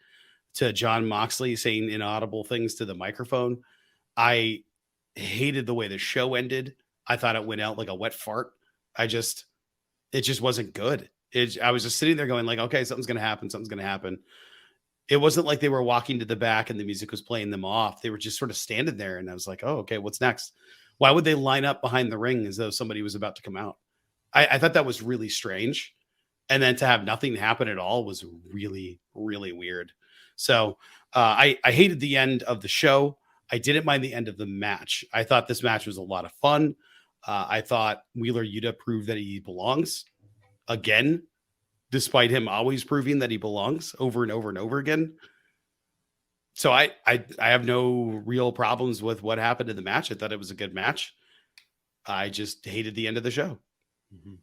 to John Moxley saying inaudible things to the microphone. I hated the way the show ended. I thought it went out like a wet fart. It just wasn't good. I was just sitting there going like, okay, something's going to happen. Something's going to happen. It wasn't like they were walking to the back and the music was playing them off. They were just sort of standing there. And I was like, oh, okay, what's next? Why would they line up behind the ring as though somebody was about to come out? I thought that was really strange. And then to have nothing happen at all was really, really weird. So I hated the end of the show. I didn't mind the end of the match. I thought this match was a lot of fun. I thought Wheeler Yuta proved that he belongs again, despite him always proving that he belongs over and over and over again. So I have no real problems with what happened in the match. I thought it was a good match. I just hated the end of the show. Mm-hmm.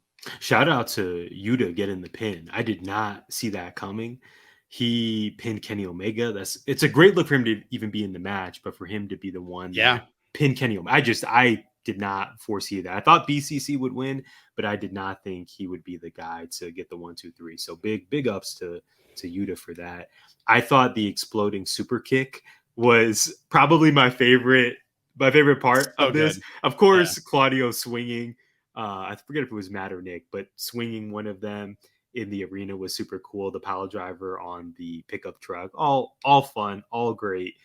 Shout out to Yuta getting the pin. I did not see that coming. He pinned Kenny Omega. It's a great look for him to even be in the match, but for him to be the one that pinned Kenny Omega, I did not foresee that. I thought BCC would win, but I did not think he would be the guy to get the 1, 2, 3. So big ups to Yuta for that. I thought the exploding super kick was probably my favorite part of this. Of course, Claudio swinging. I forget if it was Matt or Nick, but swinging one of them in the arena was super cool. The pile driver on the pickup truck, all fun, all great.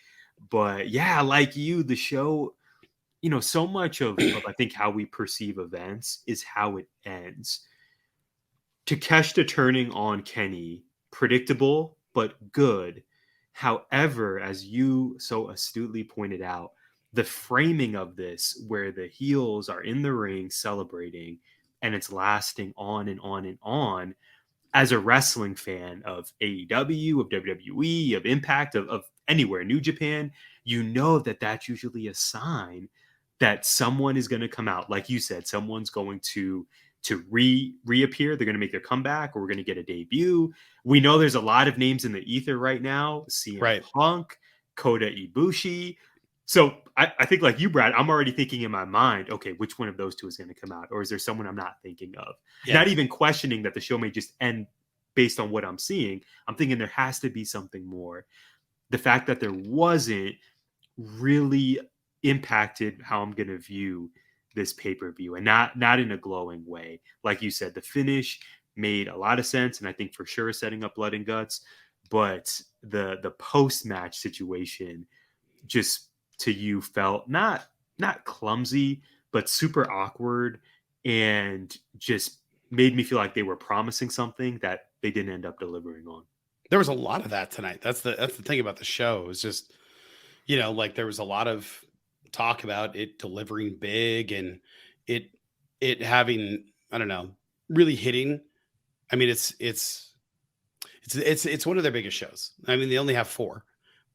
But yeah, like you, the show, so much of I think how we perceive events is how it ends. Takeshita turning on Kenny, predictable, but good. However, as you so astutely pointed out, the framing of this, where the heels are in the ring celebrating and it's lasting on and on and on, as a wrestling fan of AEW, of WWE, of Impact, of anywhere, New Japan, that's usually a sign that someone is going to come out. Like you said, someone's going to reappear. They're going to make their comeback, or we're going to get a debut. We know there's a lot of names in the ether right now. CM Punk, Kota Ibushi. So I think like you, Brad, I'm already thinking in my mind, okay, which one of those two is going to come out? Or is there someone I'm not thinking of? Yeah. Not even questioning that the show may just end based on what I'm seeing. I'm thinking there has to be something more. The fact that there wasn't really impacted how I'm going to view this pay-per-view, and not in a glowing way. Like you said, the finish made a lot of sense, and I think for sure setting up blood and guts, but the post-match situation just to you felt not clumsy, but super awkward, and just made me feel like they were promising something that they didn't end up delivering on. There was a lot of that tonight. That's the thing about the show. It was just, like there was a lot of talk about it delivering big and it having, I don't know, really hitting. I mean, it's one of their biggest shows. I mean, they only have 4.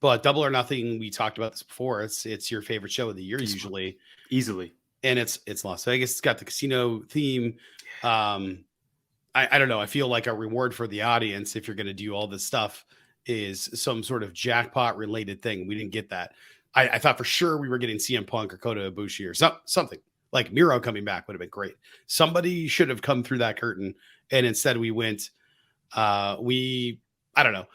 But Double or Nothing, we talked about this before. It's your favorite show of the year, usually, easily, and it's Las Vegas. It's got the casino theme. I don't know. I feel like a reward for the audience, if you're going to do all this stuff, is some sort of jackpot related thing. We didn't get that. I thought for sure we were getting CM Punk or Kota Ibushi or something like Miro coming back would have been great. Somebody should have come through that curtain, and instead we went. I don't know.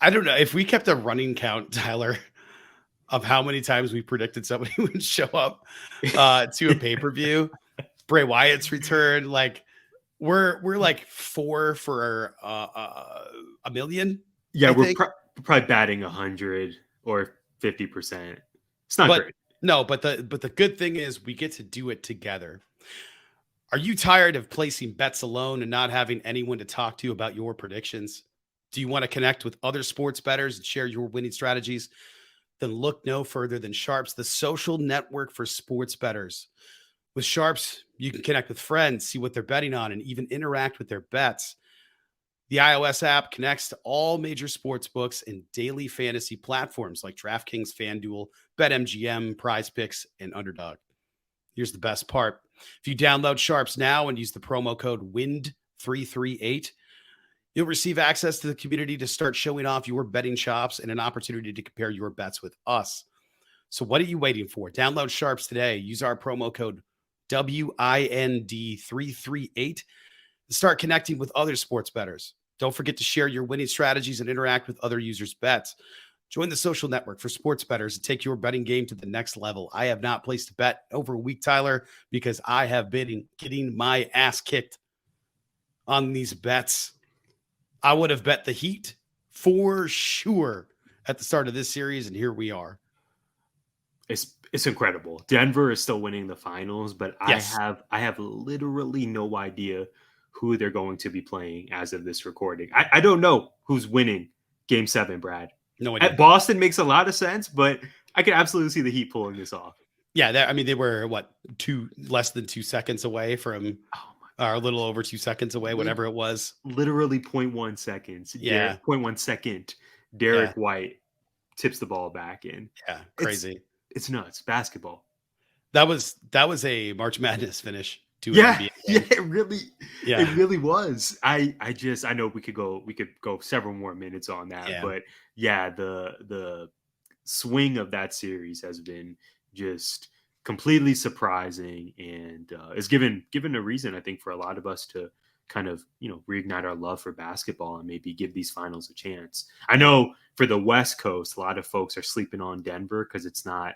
I don't know if we kept a running count, Tyler, of how many times we predicted somebody would show up to a pay-per-view. Bray Wyatt's return. Like we're like 4 for a million. Yeah, I we're think. probably batting 100 or 50%. It's not But great. no, but the good thing is we get to do it together. Are you tired of placing bets alone and not having anyone to talk to about your predictions? Do you want to connect with other sports bettors and share your winning strategies? Then look no further than Sharps, the social network for sports bettors. With Sharps, you can connect with friends, see what they're betting on, and even interact with their bets. The iOS app connects to all major sports books and daily fantasy platforms like DraftKings, FanDuel, BetMGM, Prize Picks, and Underdog. Here's the best part. If you download Sharps now and use the promo code WIND338, you'll receive access to the community to start showing off your betting chops and an opportunity to compare your bets with us. So what are you waiting for? Download Sharps today. Use our promo code WIND338 and start connecting with other sports bettors. Don't forget to share your winning strategies and interact with other users' bets. Join the social network for sports bettors and take your betting game to the next level. I have not placed a bet over a week, Tyler, because I have been getting my ass kicked on these bets. I would have bet the Heat for sure at the start of this series, and here we are. It's incredible. Denver is still winning the finals, but Yes. I have literally no idea who they're going to be playing as of this recording. I don't know who's winning Game 7, Brad. No idea. At Boston makes a lot of sense, but I can absolutely see the Heat pulling this off. Yeah, I mean, they were less than 2 seconds away from, or a little over 2 seconds away, whatever it was. Literally 0.1 seconds. Yeah. 0.1 second. Derek White tips the ball back in. Yeah, crazy. It's nuts. Basketball. That was a March Madness finish to an Yeah, NBA yeah, game. it really was. I know we could go several more minutes on that, but yeah, the swing of that series has been just completely surprising, and it's given a reason, I think, for a lot of us to kind of reignite our love for basketball and maybe give these finals a chance. I know for the West Coast, a lot of folks are sleeping on Denver because it's not.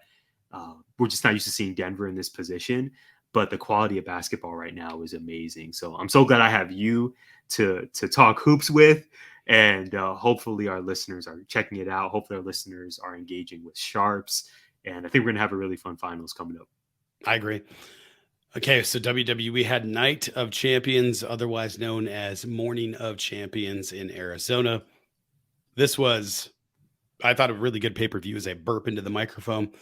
We're just not used to seeing Denver in this position, but the quality of basketball right now is amazing. So I'm so glad I have you to talk hoops with, and hopefully our listeners are checking it out. Hopefully our listeners are engaging with Sharps, and I think we're going to have a really fun finals coming up. I agree. Okay, so WWE had Night of Champions, otherwise known as Morning of Champions in Arizona. This was, I thought, a really good pay-per-view as I burp into the microphone.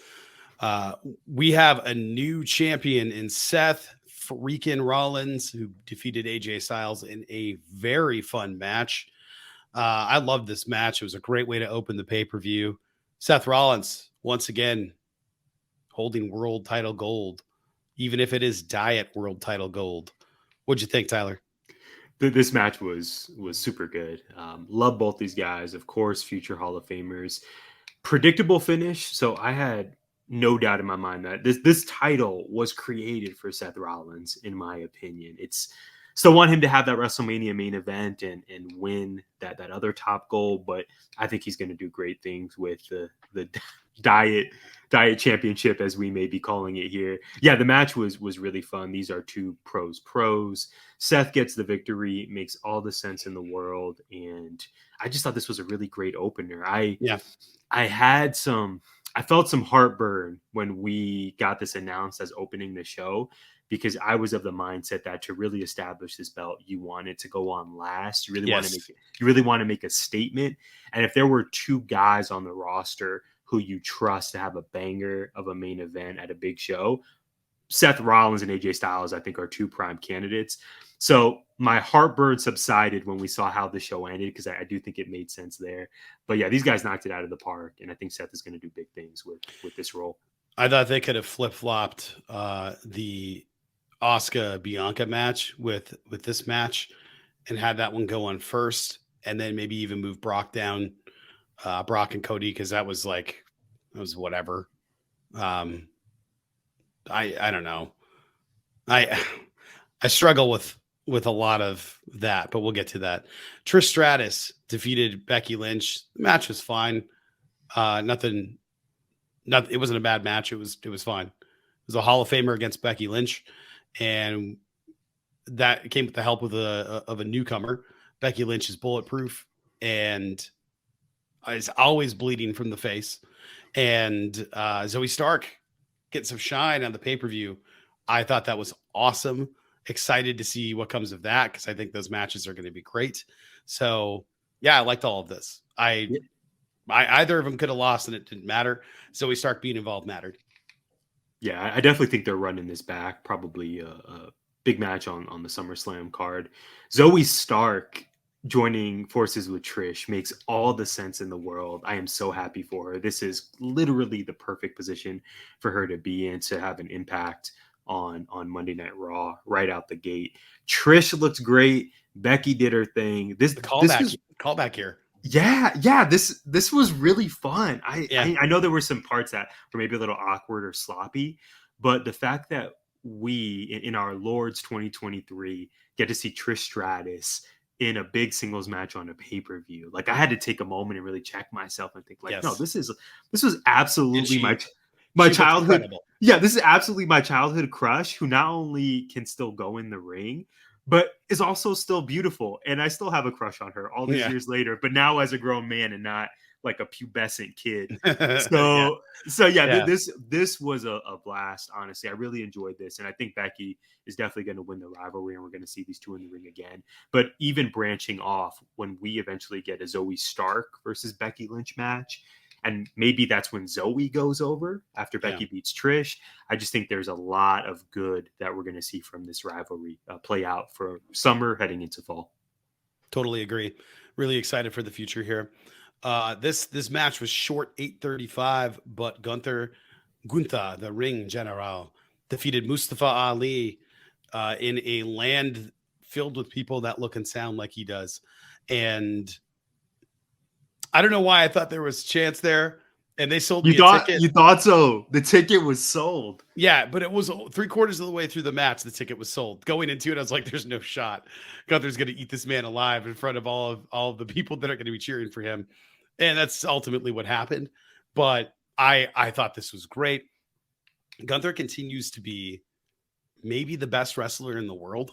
We have a new champion in Seth freaking Rollins, who defeated AJ Styles in a very fun match. I loved this match. It was a great way to open the pay-per-view. Seth Rollins, once again, holding world title gold, even if it is diet world title gold. What'd you think, Tyler? This match was super good. Love both these guys. Of course, future Hall of Famers. Predictable finish. So I had no doubt in my mind that this title was created for Seth Rollins, in my opinion. It's still want him to have that WrestleMania main event and win that other top goal, but I think he's going to do great things with the diet championship, as we may be calling it here. Yeah, the match was really fun. These are two pros. Seth gets the victory, makes all the sense in the world, and I just thought this was a really great opener. I felt some heartburn when we got this announced as opening the show, because I was of the mindset that to really establish this belt, you want it to go on last. You really want to make a statement. And if there were two guys on the roster who you trust to have a banger of a main event at a big show, Seth Rollins and AJ Styles, I think, are two prime candidates. So my heartburn subsided when we saw how the show ended, because I do think it made sense there. But yeah, these guys knocked it out of the park, and I think Seth is going to do big things with this role. I thought they could have flip-flopped the Asuka Bianca match with this match and had that one go on first, and then maybe even move Brock down, Brock and Cody, because that was whatever. I don't know. I struggle with a lot of that, but we'll get to that. Trish Stratus defeated Becky Lynch. The match was fine. Nothing. It wasn't a bad match. It was fine. It was a Hall of Famer against Becky Lynch, and that came with the help of a newcomer. Becky Lynch is bulletproof and is always bleeding from the face. And Zoe Stark getting some shine on the pay-per-view. I thought that was awesome. Excited to see what comes of that because I think those matches are going to be great. So yeah, I liked all of this. I either of them could have lost and it didn't matter. Zoe Stark being involved mattered. Yeah, I definitely think they're running this back. Probably a big match on the SummerSlam card. Zoe Stark joining forces with Trish makes all the sense in the world. I am so happy for her. This is literally the perfect position for her to be in, to have an impact on Monday Night Raw right out the gate. Trish looks great. Becky did her thing. This Callback here. Yeah. This was really fun. I know there were some parts that were maybe a little awkward or sloppy, but the fact that we in our Lord's 2023 get to see Trish Stratus in a big singles match on a pay-per-view, like I had to take a moment and really check myself and think, like, no, this was absolutely my childhood. Incredible. Yeah, this is absolutely my childhood crush, who not only can still go in the ring, but is also still beautiful. And I still have a crush on her all these years later, but now as a grown man and not like a pubescent kid. This was a blast. Honestly, I really enjoyed this. And I think Becky is definitely going to win the rivalry, and we're going to see these two in the ring again. But even branching off, when we eventually get a Zoe Stark versus Becky Lynch match, and maybe that's when Zoe goes over after Becky beats Trish. I just think there's a lot of good that we're going to see from this rivalry play out for summer heading into fall. Totally agree. Really excited for the future here. This match was short, 8:35, but Gunther, the ring general, defeated Mustafa Ali in a land filled with people that look and sound like he does. And I don't know why I thought there was a chance there, and they sold me a ticket. You thought so? The ticket was sold. Yeah, but it was 3/4 of the way through the match. The ticket was sold. Going into it, I was like, "There's no shot. Gunther's going to eat this man alive in front of all of the people that are going to be cheering for him," and that's ultimately what happened. But I thought this was great. Gunther continues to be maybe the best wrestler in the world.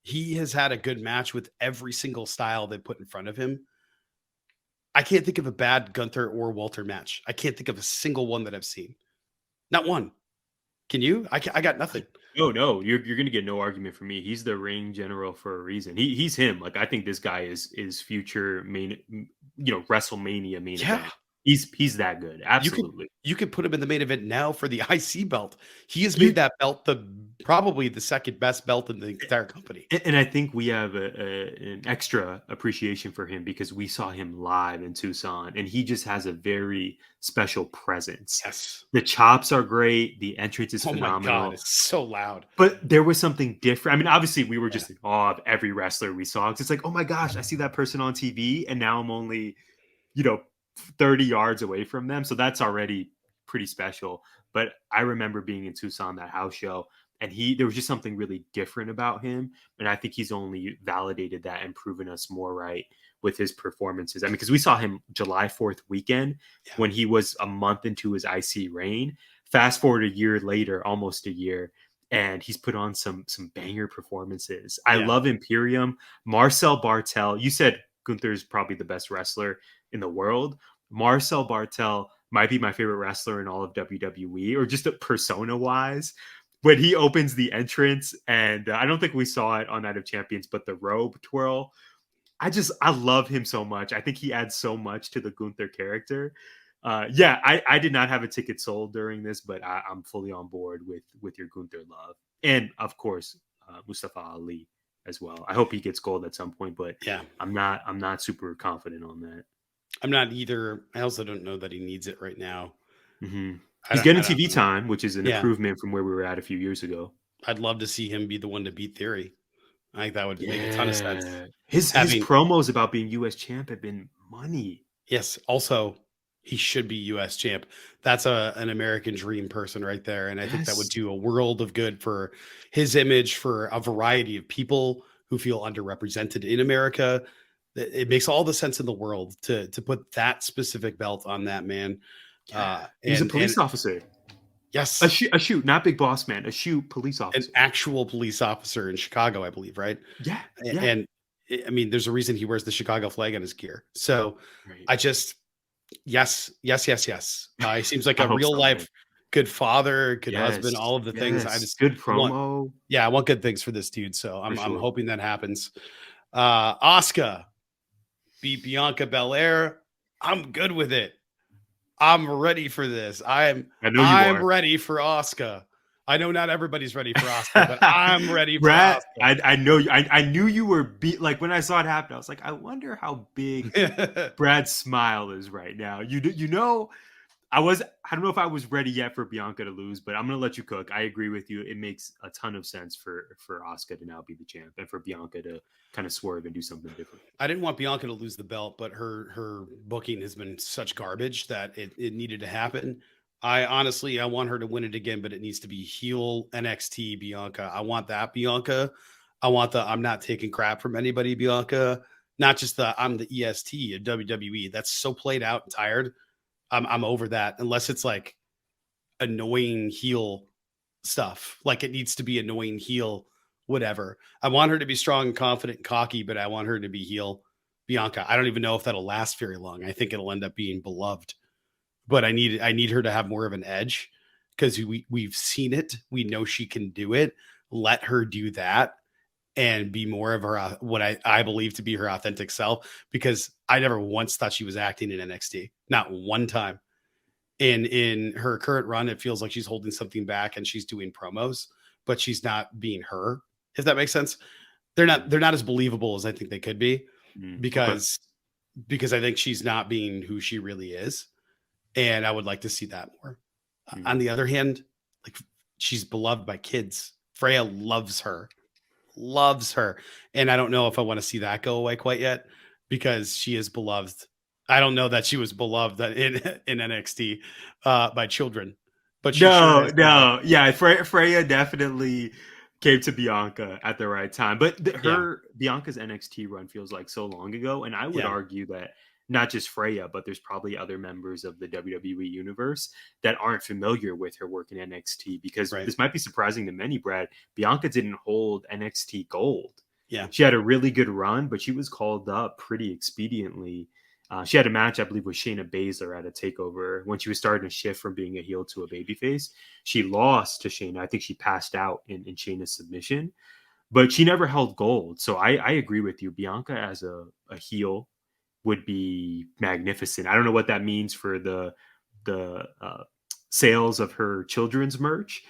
He has had a good match with every single style they put in front of him. I can't think of a bad Gunther or Walter match. I can't think of a single one that I've seen. Not one. Can you? I got nothing. No, you're going to get no argument from me. He's the ring general for a reason. He's him. Like, I think this guy is future main, WrestleMania main event. He's that good. Absolutely. You could put him in the main event now for the IC belt. He has made that belt probably the second best belt in the entire company. And I think we have an extra appreciation for him because we saw him live in Tucson, and he just has a very special presence. Yes. The chops are great. The entrance is phenomenal. Oh my God, it's so loud. But there was something different. I mean, obviously we were just in awe of every wrestler we saw. It's like, oh my gosh, I see that person on TV, and now I'm only, 30 yards away from them. So that's already pretty special. But I remember being in Tucson, that house show, and there was just something really different about him. And I think he's only validated that and proven us more right with his performances. I mean, because we saw him July 4th weekend when he was a month into his IC reign. Fast forward a year later, almost a year, and he's put on some banger performances. I love Imperium. Marcel Bartel. You said Gunther's probably the best wrestler in the world. Marcel Bartel might be my favorite wrestler in all of WWE, or just persona wise. When he opens the entrance, and I don't think we saw it on Night of Champions, but the robe twirl, I love him so much. I think he adds so much to the Gunther character. I did not have a ticket sold during this, but I'm fully on board with your Gunther love, and of course Mustafa Ali as well. I hope he gets gold at some point, but I'm not super confident on that. I'm not either. I also don't know that he needs it right now. Mm-hmm. He's getting TV time, which is an improvement from where we were at a few years ago. I'd love to see him be the one to beat Theory. I think that would make a ton of sense. His promos about being U.S. champ have been money. Yes. Also, he should be U.S. champ. That's an American dream person right there. And I think that would do a world of good for his image, for a variety of people who feel underrepresented in America. It makes all the sense in the world to put that specific belt on that man. He's a police officer. Yes. A shoot, not Big Boss Man, a shoot police An officer. actual police officer in Chicago, I believe, right? Yeah, yeah. And I mean, there's a reason he wears the Chicago flag on his gear. So Right. I just, yes, yes, yes, yes. He seems like I a hope real so, man. life good father, good husband, Yes, all of the things. yes. Good I want, promo yeah, I want good things for this dude. So for I'm sure. hoping that happens. Asuka beat Bianca Belair. I'm good with it. I'm ready for this. I know you I'm are. ready for Asuka. I know not everybody's ready for Asuka, but I'm ready for Brad, Asuka. I know you. I knew you were beat. Like when I saw it happen, I was like, I wonder how big Brad's smile is right now. You know, I don't know if I was ready yet for Bianca to lose, but I'm gonna let you cook. I agree with you. It makes a ton of sense for Asuka to now be the champ and for Bianca to kind of swerve and do something different. I didn't want Bianca to lose the belt, but her booking has been such garbage that it needed to happen. I want her to win it again, but it needs to be heel NXT Bianca. I want that Bianca. I want the I'm not taking crap from anybody Bianca, not just the I'm the EST of WWE. That's so played out and tired. I'm over that unless it's like annoying heel stuff. Like it needs to be annoying heel, whatever. I want her to be strong and confident and cocky, but I want her to be heel Bianca. I don't even know if that'll last very long. I think it'll end up being beloved, but I need her to have more of an edge because we've seen it. We know she can do it. Let her do that and be more of her what I believe to be her authentic self, because I never once thought she was acting in NXT. Not one time. In her current run, it feels like she's holding something back and she's doing promos, but she's not being her, if that makes sense. They're not as believable as I think they could be Okay. because I think she's not being who she really is. And I would like to see that more. On the other hand, like she's beloved by kids. Freya loves her. And I don't know if I want to see that go away quite yet because she is beloved. I don't know that she was beloved in NXT by children, but she sure No, has been by no, yeah, Freya definitely came to Bianca at the right time, but yeah, her Bianca's NXT run feels like so long ago, and I would yeah, argue that not just Freya, but there's probably other members of the WWE universe that aren't familiar with her work in NXT because right. this might be surprising to many, Brad. Bianca didn't hold NXT Gold. Yeah. She had a really good run, but she was called up pretty expediently. She had a match, I believe, with Shayna Baszler at a takeover when she was starting to shift from being a heel to a babyface. She lost to Shayna. I think she passed out in Shayna's submission, but she never held gold. So I agree with you. Bianca as a heel would be magnificent. I don't know what that means for the sales of her children's merch,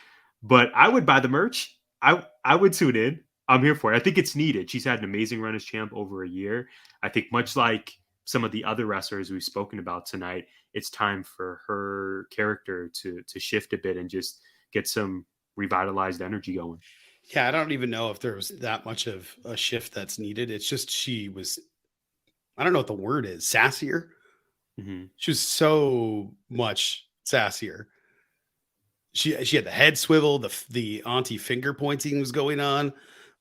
but I would buy the merch. I would tune in. I'm here for it. I think it's needed. She's had an amazing run as champ over a year. I think much like some of the other wrestlers we've spoken about tonight, it's time for her character to shift a bit and just get some revitalized energy going. Yeah. I don't even know if there was that much of a shift that's needed. It's just she was, I don't know what the word is, sassier. Mm-hmm. She was so much sassier. She had the head swivel, the auntie finger pointing was going on.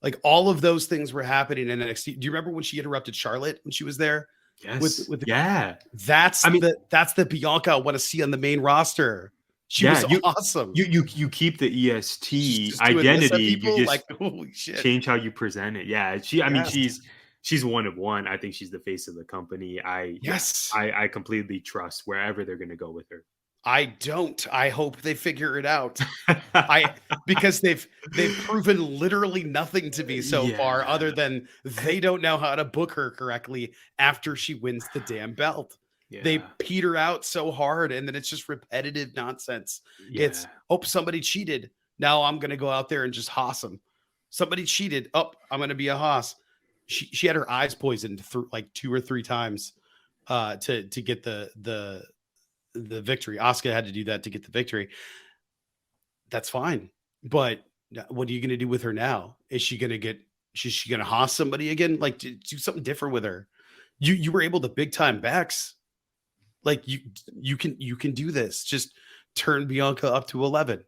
Like all of those things were happening in NXT. Do you remember when she interrupted Charlotte when she was there Yes. with the, Yeah. that's I mean, the Bianca I want to see on the main roster. She yeah. was awesome. You keep the She's EST just doing this at identity. You people like just holy shit. change how you present it. Yeah. I mean, Yes. she's one of one. I think she's the face of the company. Yes. I completely trust wherever they're going to go with her. I don't. I hope they figure it out. I because they've proven literally nothing to me so far other Yeah. than they don't know how to book her correctly after she wins the damn belt. They Yeah. peter out so hard and then it's just repetitive nonsense. It's Yeah. somebody cheated. Now I'm going to go out there and just hoss them. Somebody cheated. Oh, I'm going to be a hoss. She had her eyes poisoned through like 2 or 3 times to get the victory. Asuka had to do that to get the victory. That's fine. But what are you going to do with her now? Is she going to get, is she going to hoss somebody again? Like do something different with her. You were able to big time backs. Like you can do this. Just turn Bianca up to 11.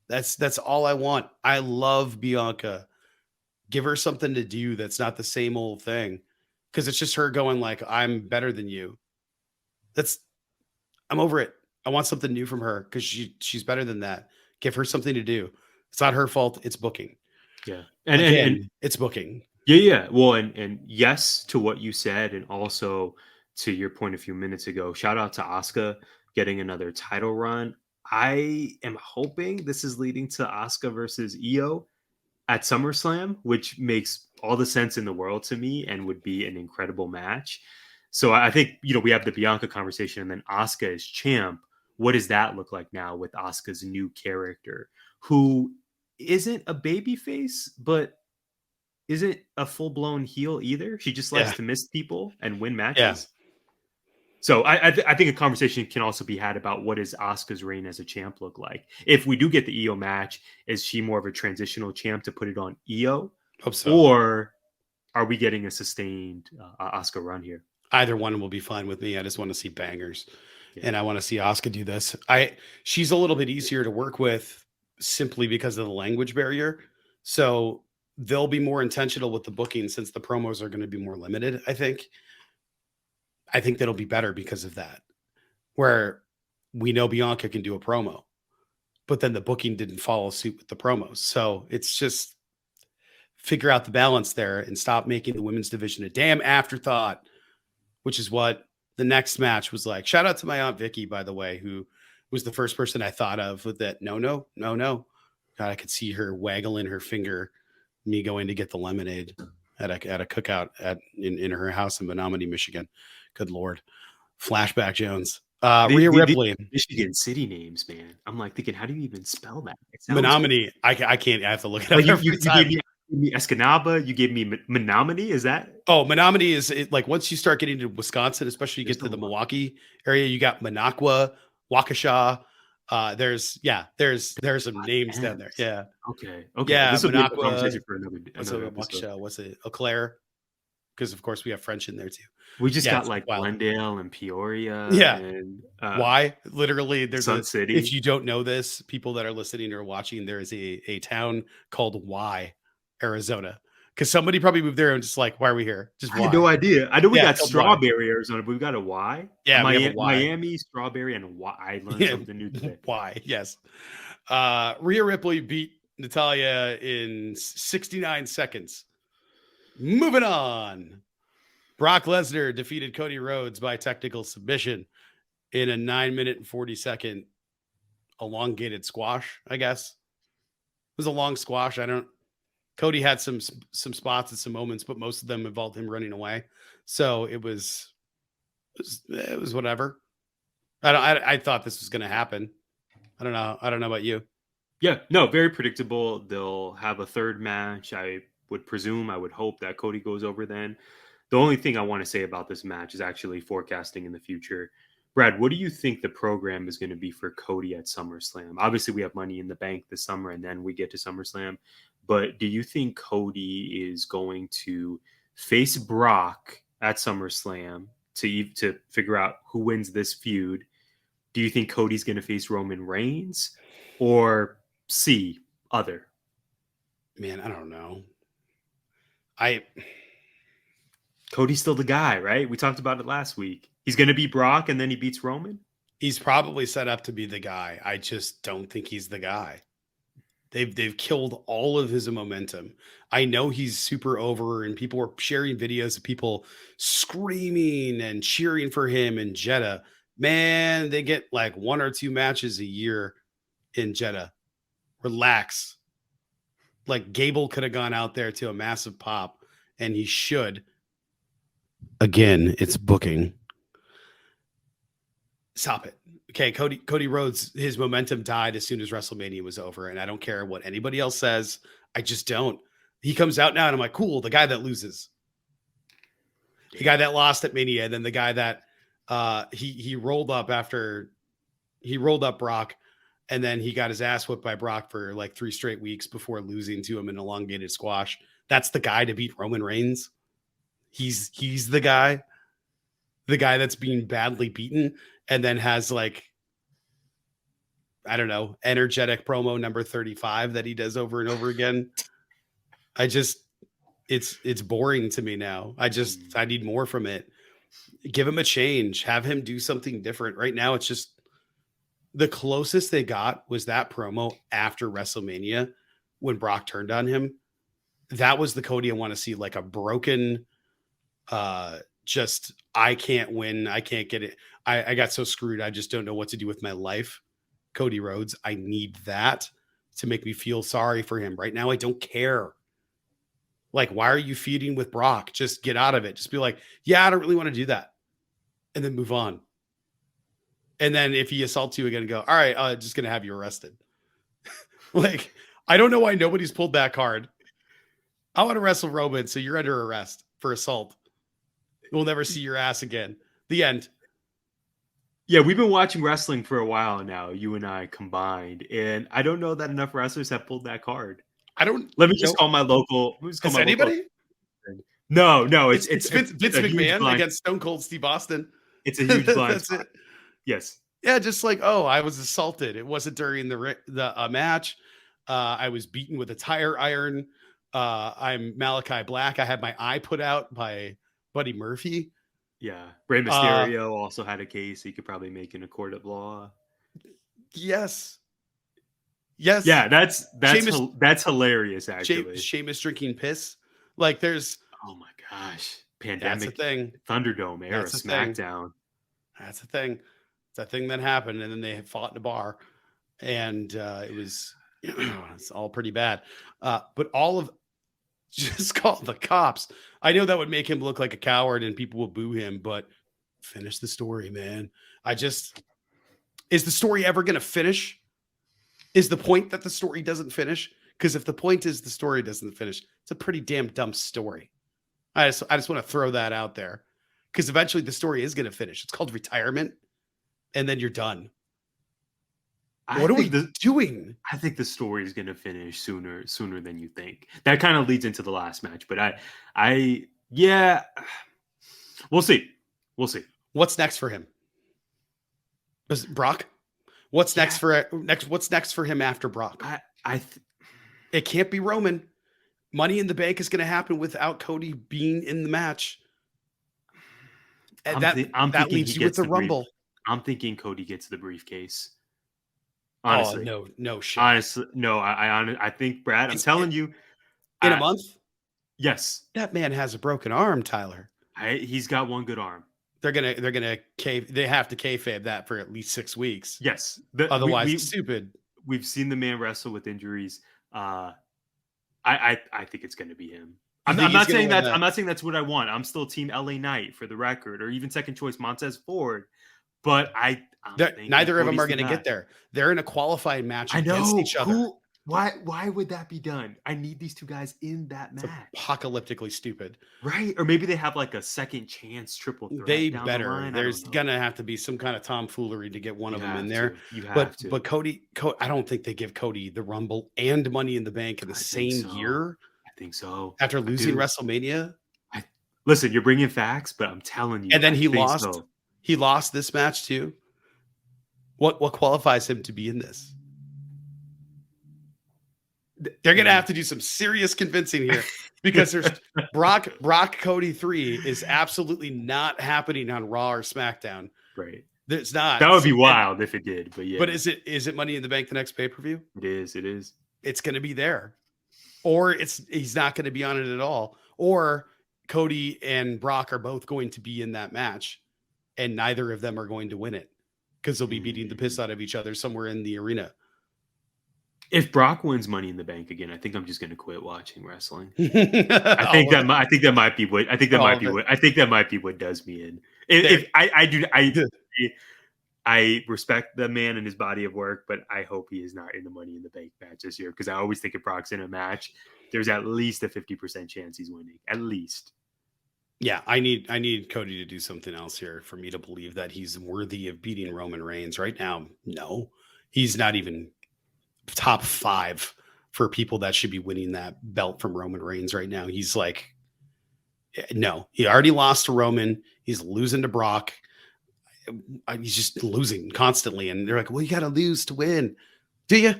That's all I want. I love Bianca. Give her something to do that's not the same old thing. Cause it's just her going like, I'm better than you. I'm over it. I want something new from her because she's better than that. Give her something to do. It's not her fault. It's booking. Yeah. And it's booking. Yeah. Well, and yes to what you said, and also to your point a few minutes ago. Shout out to Asuka getting another title run. I am hoping this is leading to Asuka versus Io at SummerSlam, which makes all the sense in the world to me and would be an incredible match. So I think, we have the Bianca conversation and then Asuka is champ. What does that look like now with Asuka's new character, who isn't a baby face, but isn't a full-blown heel either? She just likes to miss people and win matches. Yeah. So I think a conversation can also be had about what does Asuka's reign as a champ look like. If we do get the Io match, is she more of a transitional champ to put it on Io? Hope so. Or are we getting a sustained Asuka run here? Either one will be fine with me. I just want to see bangers. Yeah. And I want to see Asuka do this. She's a little bit easier to work with simply because of the language barrier. So they'll be more intentional with the booking since the promos are going to be more limited, I think that'll be better because of that. Where we know Bianca can do a promo, but then the booking didn't follow suit with the promos. So it's just figure out the balance there and stop making the women's division a damn afterthought, which is what the next match was like. Shout out to my Aunt Vicky, by the way, who was the first person I thought of with that. No. God, I could see her waggling her finger, me going to get the lemonade at a cookout in her house in Menominee, Michigan. Good Lord. Flashback Jones. Rhea Ripley. Michigan city names, man. I'm like thinking, how do you even spell that? Menominee. I can't. I have to look it up. You gave me Escanaba. You gave me Menominee. Is that? Oh, Menominee is like once you start getting to Wisconsin, especially you get to the Milwaukee area, you got Minocqua, Waukesha. There's some names down there. Yeah. Okay. Yeah. This will be a Minocqua, conversation for another Waukesha. What's it? Eau Claire. Because of course we have French in there too. We just got like Glendale and Peoria. Yeah. And, why? Literally, there's Sun City. If you don't know this, people that are listening or watching, there is a town called Y, Arizona. Because somebody probably moved there and just like, why are we here? Just I had no idea. I know we got Strawberry, Y. Arizona, but we've got a Y. Yeah, we have a Y. Miami, Strawberry, and a Y. I learned something new today. Y, yes. Rhea Ripley beat Natalya in 69 seconds. Moving on. Brock Lesnar defeated Cody Rhodes by technical submission in a 9-minute and 40-second elongated squash, I guess. It was a long squash. Cody had some spots and some moments, but most of them involved him running away. So it was whatever. I thought this was going to happen. I don't know about you. Yeah, no, very predictable. They'll have a third match. I would hope that Cody goes over then. The only thing I want to say about this match is actually forecasting in the future. Brad, what do you think the program is going to be for Cody at SummerSlam? Obviously, we have Money in the Bank this summer, and then we get to SummerSlam. But do you think Cody is going to face Brock at SummerSlam to figure out who wins this feud? Do you think Cody's going to face Roman Reigns or other? Man, I don't know. Cody's still the guy, right? We talked about it last week. He's going to beat Brock and then he beats Roman. He's probably set up to be the guy. I just don't think he's the guy. They've killed all of his momentum. I know he's super over and people were sharing videos of people screaming and cheering for him in Jeddah. Man, they get like 1 or 2 matches a year in Jeddah. Relax. Like Gable could have gone out there to a massive pop and he should. Again, it's booking. Stop it. Okay, Cody Rhodes, his momentum died as soon as WrestleMania was over, and I don't care what anybody else says. I just don't. He comes out now, and I'm like, cool, the guy that loses. The guy that lost at Mania, and then the guy that he rolled up after he rolled up Brock, and then he got his ass whipped by Brock for like 3 straight weeks before losing to him in elongated squash. That's the guy to beat Roman Reigns. He's the guy that's being badly beaten and then has like, I don't know, energetic promo number 35 that he does over and over again. It's boring to me now. I need more from it. Give him a change. Have him do something different. Right now, it's just The closest they got was that promo after WrestleMania when Brock turned on him. That was the Cody I want to see, like a broken, just I can't win. I can't get it. I got so screwed. I just don't know what to do with my life. Cody Rhodes. I need that to make me feel sorry for him. Right now, I don't care. Like, why are you feuding with Brock? Just get out of it. Just be like, yeah, I don't really want to do that. And then move on. And then if he assaults you again, go, all right, just going to have you arrested. Like, I don't know why nobody's pulled that card. I want to wrestle Roman, so you're under arrest for assault. We'll never see your ass again. The end. Yeah, we've been watching wrestling for a while now, you and I combined, and I don't know that enough wrestlers have pulled that card. Let me just call my local. Is anybody? No, it's Vince McMahon against Stone Cold Steve Austin. It's a huge blind That's spot. it. Yes. Yeah, just like, oh, I was assaulted. It wasn't during the match. I was beaten with a tire iron. I'm Malachi Black. I had my eye put out by Buddy Murphy. Yeah. Rey Mysterio also had a case he could probably make in a court of law. Yes. Yeah, that's hilarious, actually. Sheamus drinking piss. Like, there's... Oh, my gosh. Pandemic. That's a thing. Thunderdome era, SmackDown. That's a thing. It's a thing that happened, and then they fought in a bar, and it was... it's all pretty bad. But all of... Just call the cops. I know that would make him look like a coward and people will boo him, but finish the story, man. Is the story ever going to finish? Is the point that the story doesn't finish? Because if the point is the story doesn't finish, it's a pretty damn dumb story. I just want to throw that out there, because eventually the story is going to finish. It's called retirement, and then you're done. What are we doing? I think the story is going to finish sooner than you think. That kind of leads into the last match, but yeah, we'll see. What's next for him? Brock? What's next for him after Brock? It can't be Roman. Money in the Bank is going to happen without Cody being in the match. And that leaves you with the Rumble. I'm thinking Cody gets the briefcase. Honestly, no shit. Honestly, no. I think, Brad. I'm telling you, in a month. Yes, that man has a broken arm, Tyler. He's got one good arm. They're gonna cave. They have to kayfabe that for at least 6 weeks. Yes, otherwise it's stupid. We've seen the man wrestle with injuries. I think it's going to be him. I'm not saying that's what I want. I'm still Team LA Knight for the record, or even second choice Montez Ford. But neither of them are going to get there. They're in a qualifying match against each other. Why would that be done? I need these two guys in that match. It's apocalyptically stupid, right? Or maybe they have like a second chance triple threat. They better. There's gonna have to be some kind of tomfoolery to get one of them in there. But Cody, I don't think they give Cody the Rumble and Money in the Bank in the same year. I think so. After losing WrestleMania. Listen, you're bringing facts, but I'm telling you. And then he lost. So. He lost this match too. What qualifies him to be in this? They're going to have to do some serious convincing here, because there's Brock Cody 3 is absolutely not happening on Raw or SmackDown. Right. It's not. That would be wild if it did, but yeah. But is it Money in the Bank the next pay-per-view? It is. It's going to be there. Or he's not going to be on it at all. Or Cody and Brock are both going to be in that match, and neither of them are going to win it, because they'll be beating the piss out of each other somewhere in the arena. If Brock wins Money in the Bank again, I think I'm just going to quit watching wrestling. I think that might be what does me in. I respect the man and his body of work, but I hope he is not in the Money in the Bank match this year, because I always think if Brock's in a match, there's at least a 50% chance he's winning. At least. Yeah, I need Cody to do something else here for me to believe that he's worthy of beating Roman Reigns. Right now, no. He's not even top 5 for people that should be winning that belt from Roman Reigns right now. He's like, no, he already lost to Roman. He's losing to Brock. He's just losing constantly. And they're like, well, you got to lose to win. Do you?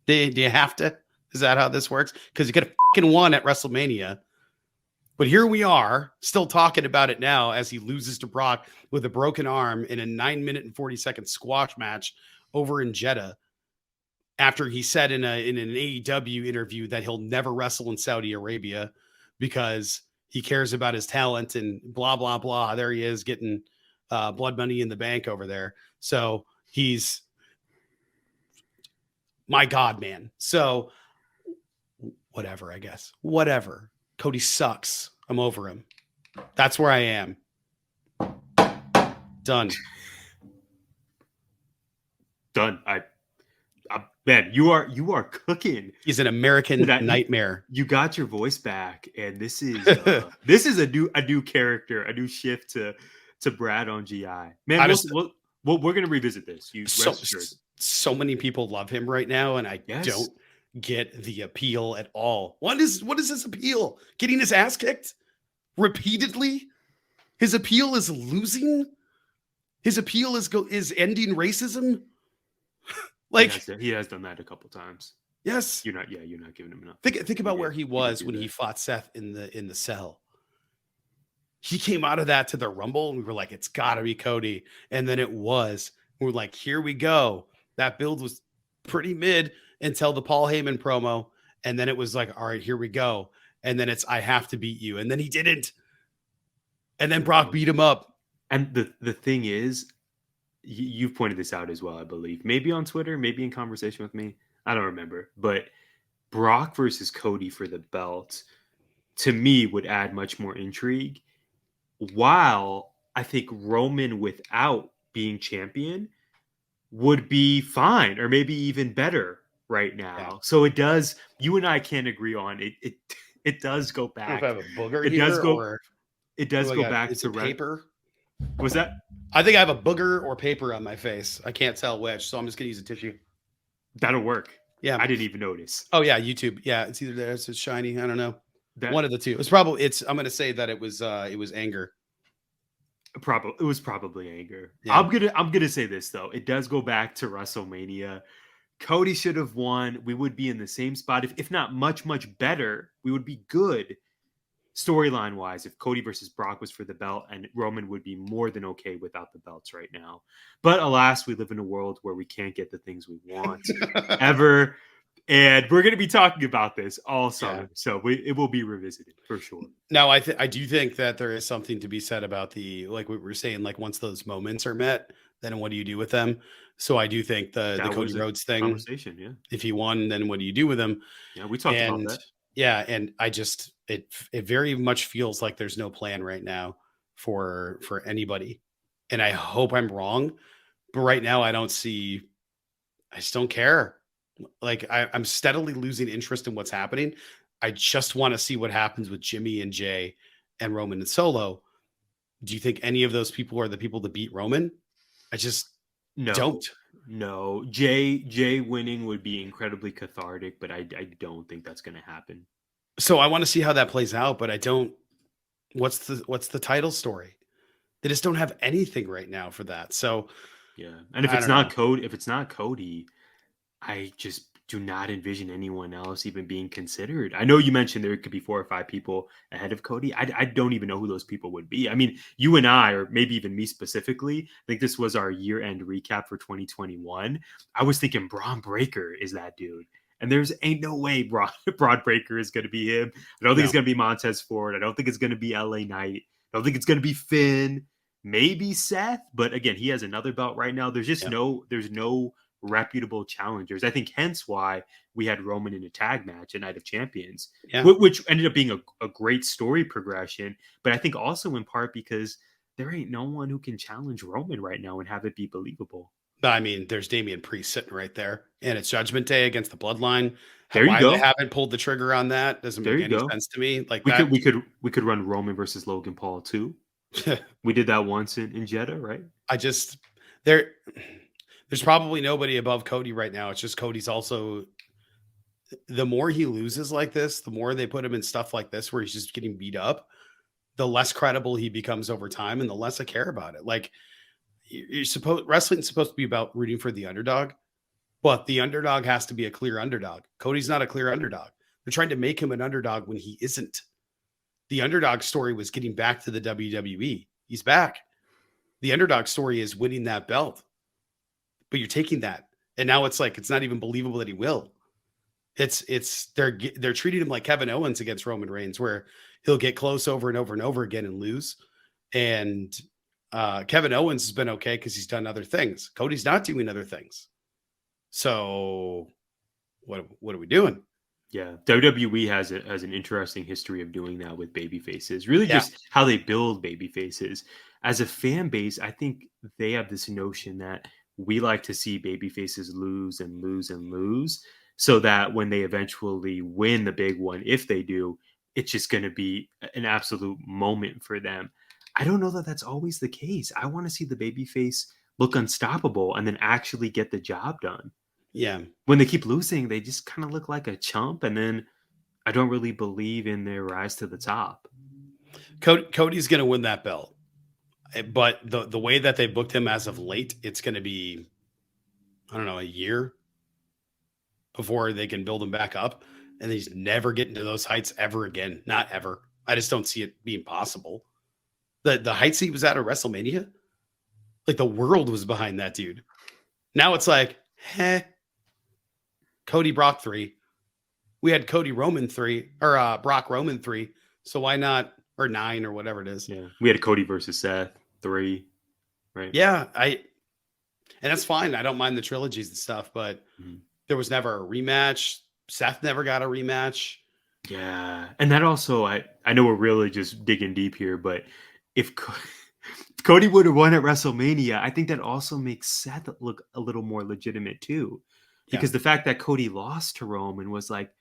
Do you have to? Is that how this works? Because you could have fucking won at WrestleMania. But here we are still talking about it now as he loses to Brock with a broken arm in a 9 minute and 40 second squash match over in Jeddah after he said in an AEW interview that he'll never wrestle in Saudi Arabia because he cares about his talent and blah, blah, blah. There he is getting blood money in the bank over there. So he's, my God, man. So whatever, I guess. Whatever. Cody sucks. I'm over him. That's where I am. Done. Man, you are cooking. He's an American nightmare. You got your voice back, and this is a new character, a new shift to Brad on GI. Man, we're gonna revisit this. So many people love him right now, and I don't get the appeal at all. What is his appeal? Getting his ass kicked repeatedly? His appeal is losing. His appeal is ending racism. Like he has done that a couple times. Yes, you're not giving him enough. Think about where he was when he fought Seth in the cell. He came out of that to the Rumble, and we were like, it's got to be Cody, and then it was. We're like, here we go. That build was pretty mid until the Paul Heyman promo, and then it was like, all right, here we go, and then it's I have to beat you, and then he didn't, and then Brock beat him up. And the thing is, you've pointed this out as well, I believe. Maybe on Twitter, maybe in conversation with me. I don't remember. But Brock versus Cody for the belt, to me, would add much more intrigue. While I think Roman without being champion would be fine, or maybe even better right now. Yeah. So it does. You and I can't agree on it. It does go back. I have a booger. It does go back to paper. Was that? I think I have a booger or paper on my face. I can't tell which, so I'm just gonna use a tissue. That'll work. Yeah, I didn't even notice. Oh yeah, YouTube. Yeah, it's either there. It's shiny. I don't know. One of the two. I'm gonna say that it was anger. It was probably anger. Yeah. I'm gonna say this though. It does go back to WrestleMania. Cody should have won. We would be in the same spot, if not much better. We would be good. Storyline wise, if Cody versus Brock was for the belt, and Roman would be more than okay without the belts right now. But alas, we live in a world where we can't get the things we want ever. And we're going to be talking about this all summer. Yeah. So it will be revisited for sure. Now, I do think that there is something to be said about like we were saying, like once those moments are met, then what do you do with them? So I do think the Cody Rhodes thing, conversation, yeah. If he won, then what do you do with him? Yeah, we talked about that. Yeah, and I just it very much feels like there's no plan right now for anybody, and I hope I'm wrong, but right now I just don't care. Like I'm steadily losing interest in what's happening. I just want to see what happens with Jimmy and Jay and Roman and Solo. Do you think any of those people are the people to beat Roman? I just don't. No, Jay winning would be incredibly cathartic, but I don't think that's going to happen. So I want to see how that plays out, but I don't. What's the title story? They just don't have anything right now for that. So yeah, and if it's not Cody, I just do not envision anyone else even being considered. I know you mentioned there could be 4 or 5 people ahead of Cody. I don't even know who those people would be. I mean, you and I, or maybe even me specifically, I think this was our year-end recap for 2021. I was thinking Braun Breaker is that dude. And ain't no way Braun Breaker is going to be him. I don't think it's going to be Montez Ford. I don't think it's going to be LA Knight. I don't think it's going to be Finn. Maybe Seth. But again, he has another belt right now. There's just there's no reputable challengers. I think hence why we had Roman in a tag match at Night of Champions, which ended up being a great story progression. But I think also in part because there ain't no one who can challenge Roman right now and have it be believable. I mean, there's Damian Priest sitting right there, and it's Judgment Day against the Bloodline. There you go. They haven't pulled the trigger on that doesn't make any sense to me. Like we could run Roman versus Logan Paul too. We did that once in Jeddah, right? There's probably nobody above Cody right now. It's just Cody's also, the more he loses like this, the more they put him in stuff like this where he's just getting beat up, the less credible he becomes over time and the less I care about it. Like wrestling's supposed to be about rooting for the underdog, but the underdog has to be a clear underdog. Cody's not a clear underdog. They're trying to make him an underdog when he isn't. The underdog story was getting back to the WWE. He's back. The underdog story is winning that belt. but you're taking that. And now it's like, it's not even believable that he will. They're treating him like Kevin Owens against Roman Reigns, where he'll get close over and over and over again and lose. And Kevin Owens has been okay because he's done other things. Cody's not doing other things. So what are we doing? Yeah, WWE has an interesting history of doing that with baby faces. Really, just how they build baby faces. As a fan base, I think they have this notion that we like to see baby faces lose and lose and lose, so that when they eventually win the big one, if they do, it's just going to be an absolute moment for them. I don't know that that's always the case. I want to see the baby face look unstoppable and then actually get the job done. Yeah. When they keep losing, they just kind of look like a chump, and then I don't really believe in their rise to the top. Cody's going to win that belt, but the way that they booked him as of late, it's going to be, I don't know, a year before they can build him back up, and he's never getting to those heights ever again. Not ever. I just don't see it being possible. The heights he was at WrestleMania, like the world was behind that dude. Now it's like, Cody Brock 3. We had Cody Roman 3 or Brock Roman 3. So why not, or 9 or whatever it is. Yeah. We had Cody versus Seth 3. Right. Yeah. And that's fine. I don't mind the trilogies and stuff, but there was never a rematch. Seth never got a rematch. Yeah. And that also, I know we're really just digging deep here, but if Cody would have won at WrestleMania, I think that also makes Seth look a little more legitimate too. Because the fact that Cody lost to Roman was like,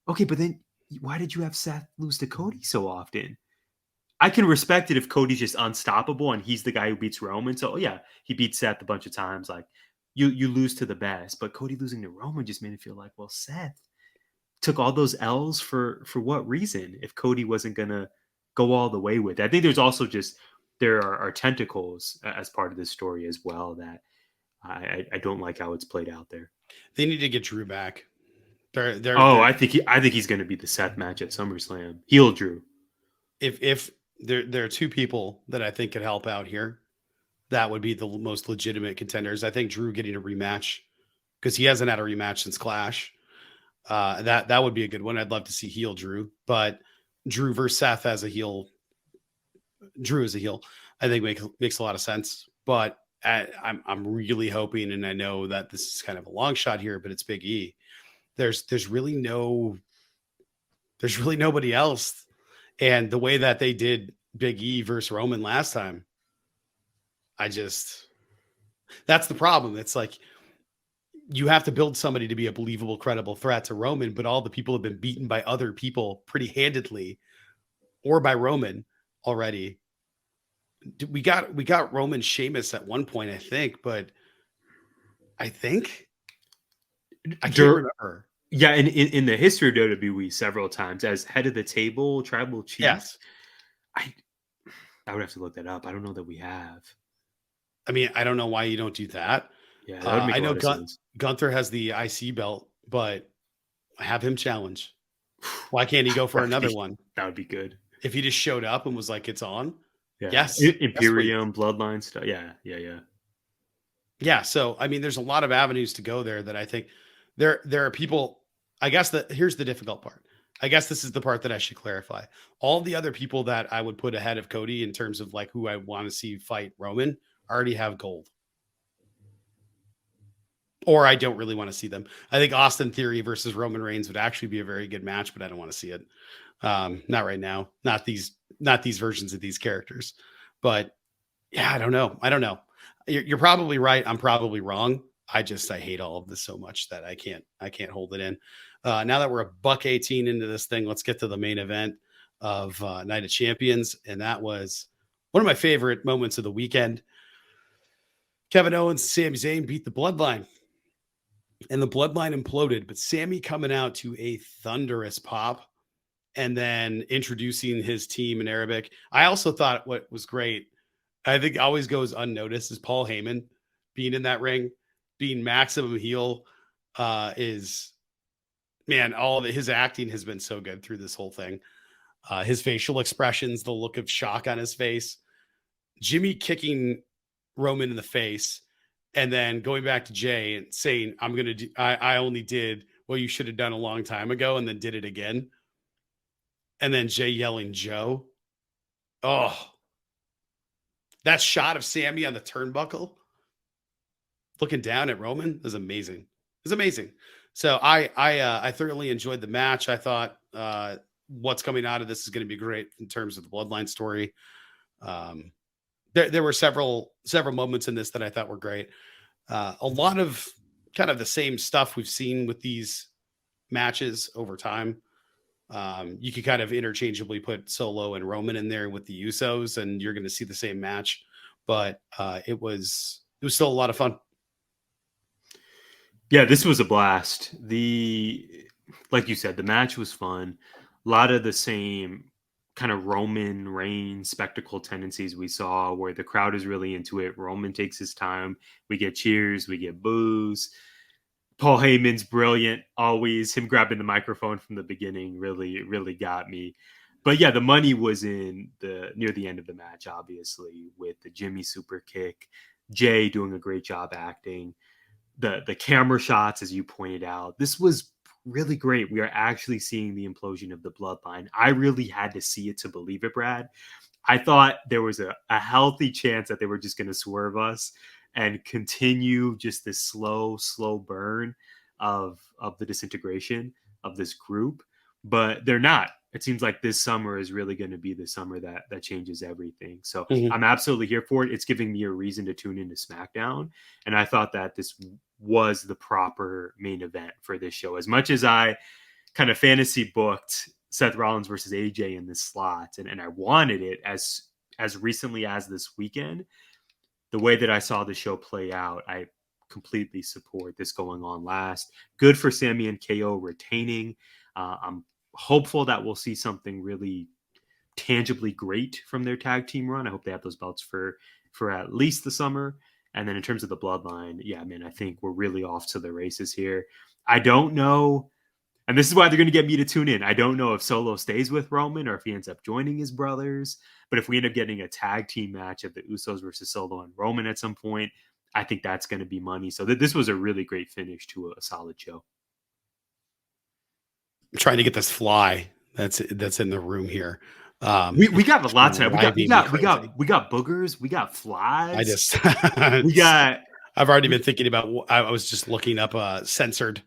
okay, but then why did you have Seth lose to Cody so often? I can respect it if Cody's just unstoppable and he's the guy who beats Roman. So yeah, he beat Seth a bunch of times. Like you lose to the best, but Cody losing to Roman just made it feel like, well, Seth took all those L's for what reason? If Cody wasn't gonna go all the way with it. I think there's also just there are tentacles as part of this story as well that I don't like how it's played out there. They need to get Drew back. I think he's going to be the Seth match at SummerSlam. Heel Drew. If there are two people that I think could help out here, that would be the most legitimate contenders. I think Drew getting a rematch because he hasn't had a rematch since Clash. That would be a good one. I'd love to see heel Drew, but Drew versus Seth as a heel. Drew as a heel, I think makes a lot of sense. But I'm really hoping, and I know that this is kind of a long shot here, but it's Big E. There's really nobody else. And the way that they did Big E versus Roman last time, that's the problem. It's like you have to build somebody to be a believable, credible threat to Roman, but all the people have been beaten by other people pretty handedly or by Roman already. We got Roman Sheamus at one point, I think, but I can't remember. Yeah, in the history of WWE, several times as head of the table, tribal chief. Yes. I would have to look that up. I don't know that we have. I mean, I don't know why you don't do that. Yeah, that would make a lot of sense. Gunther has the IC belt, but have him challenge. Why can't he go for another one? That would be good. If he just showed up and was like, it's on. Yeah. Yes. Imperium, Bloodline stuff. Yeah. Yeah. So, I mean, there's a lot of avenues to go there that I think there are people. I guess here's the difficult part. I guess this is the part that I should clarify. All the other people that I would put ahead of Cody in terms of like who I want to see fight Roman already have gold. Or I don't really want to see them. I think Austin Theory versus Roman Reigns would actually be a very good match, but I don't want to see it. Not right now. Not these versions of these characters. But yeah, I don't know. You're probably right. I'm probably wrong. I hate all of this so much that I can't hold it in. Now that we're $1.18 into this thing, let's get to the main event of Night of Champions. And that was one of my favorite moments of the weekend. Kevin Owens and Sami Zayn beat the Bloodline. And the Bloodline imploded, but Sami coming out to a thunderous pop and then introducing his team in Arabic. I also thought what was great, I think always goes unnoticed, is Paul Heyman being in that ring, being maximum heel. All of his acting has been so good through this whole thing. His facial expressions, the look of shock on his face, Jimmy kicking Roman in the face, and then going back to Jay and saying, I'm going to do, I only did what you should have done a long time ago, and then did it again. And then Jay yelling, Joe. Oh, that shot of Sammy on the turnbuckle, looking down at Roman, is amazing. It's amazing. So I thoroughly enjoyed the match. I thought what's coming out of this is going to be great in terms of the Bloodline story. There were several moments in this that I thought were great. A lot of kind of the same stuff we've seen with these matches over time. You could kind of interchangeably put Solo and Roman in there with the Usos, and you're going to see the same match. But it was still a lot of fun. Yeah, this was a blast. Like you said, the match was fun. A lot of the same kind of Roman Reigns spectacle tendencies we saw, where the crowd is really into it. Roman takes his time. We get cheers, we get boos. Paul Heyman's brilliant, always. Him grabbing the microphone from the beginning really got me. But yeah, the money was in near the end of the match, obviously, with the Jimmy super kick. Jay doing a great job acting. The camera shots, as you pointed out, this was really great. We are actually seeing the implosion of the Bloodline. I really had to see it to believe it, Brad. I thought there was a healthy chance that they were just going to swerve us and continue just this slow burn of the disintegration of this group, but they're not. It seems like this summer is really going to be the summer that changes everything. So I'm absolutely here for it. It's giving me a reason to tune into SmackDown. And I thought that this was the proper main event for this show. As much as I kind of fantasy booked Seth Rollins versus AJ in this slot, and I wanted it as recently as this weekend, the way that I saw the show play out, I completely support this going on last. Good for Sami and KO retaining. I'm hopeful that we'll see something really tangibly great from their tag team run. I hope they have those belts for at least the summer. And then in terms of the Bloodline, yeah, man, I think we're really off to the races here. I don't know. And this is why they're going to get me to tune in. I don't know if Solo stays with Roman or if he ends up joining his brothers. But if we end up getting a tag team match of the Usos versus Solo and Roman at some point, I think that's going to be money. So this was a really great finish to a solid show. I'm trying to get this fly that's in the room here. We got a lot tonight. We got boogers. We got flies. I've already been thinking about. I was just looking up censored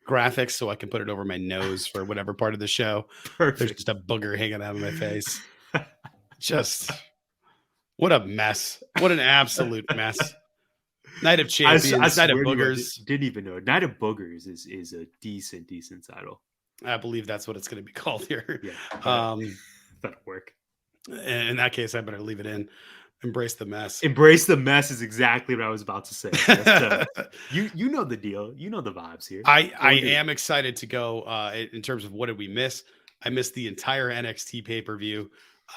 graphics so I can put it over my nose for whatever part of the show. Perfect. There's just a booger hanging out of my face. Just what a mess. What an absolute mess. Night of Champions, Night of Boogers. Didn't even know. Night of Boogers is a decent title. I believe that's what it's going to be called here. Yeah. That'll work. In that case, I better leave it in. Embrace the mess. Embrace the mess is exactly what I was about to say. You know the deal. You know the vibes here. I am excited to go in terms of what did we miss. I missed the entire NXT pay-per-view.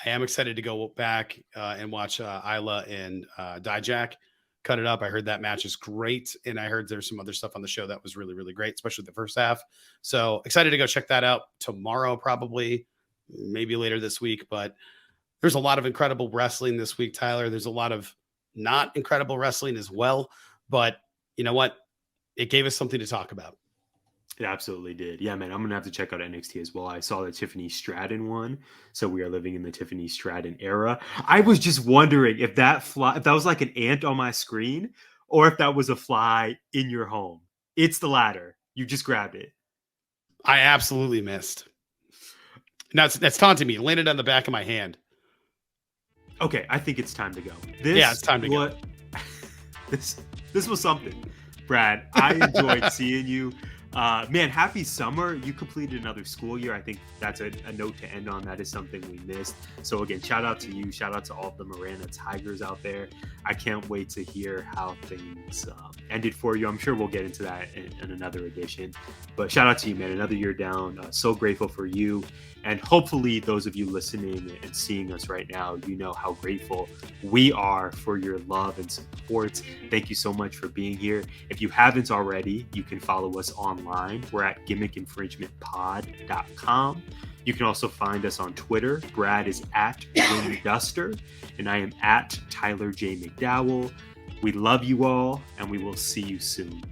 I am excited to go back and watch Isla and Dijak cut it up. I heard that match is great. And I heard there's some other stuff on the show that was really, really great, especially the first half. So excited to go check that out tomorrow, probably, maybe later this week. But there's a lot of incredible wrestling this week, Tyler. There's a lot of not incredible wrestling as well. But you know what? It gave us something to talk about. It absolutely did. Yeah, man, I'm going to have to check out NXT as well. I saw the Tiffany Stratton one. So we are living in the Tiffany Stratton era. I was just wondering if that was like an ant on my screen or if that was a fly in your home. It's the latter. You just grabbed it. I absolutely missed. Now that's taunting me. It landed on the back of my hand. Okay, I think it's time to go. It's time to go. This was something. Brad, I enjoyed seeing you. Man, happy summer. You completed another school year. I think that's a note to end on. That is something we missed. So again, shout out to you. Shout out to all of the Miranda Tigers out there. I can't wait to hear how things ended for you. I'm sure we'll get into that in another edition. But shout out to you, man. Another year down. So grateful for you. And hopefully those of you listening and seeing us right now, you know how grateful we are for your love and support. Thank you so much for being here. If you haven't already, you can follow us online. We're at gimmickinfringementpod.com. You can also find us on Twitter. Brad is at Wing Duster, and I am at Tyler J. McDowell. We love you all, and we will see you soon.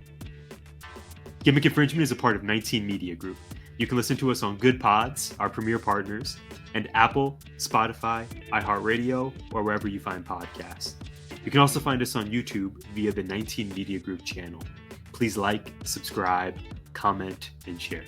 Gimmick Infringement is a part of 19 Media Group. You can listen to us on Good Pods, our premier partners, and Apple, Spotify, iHeartRadio, or wherever you find podcasts. You can also find us on YouTube via the 19 Media Group channel. Please like, subscribe, comment, and share.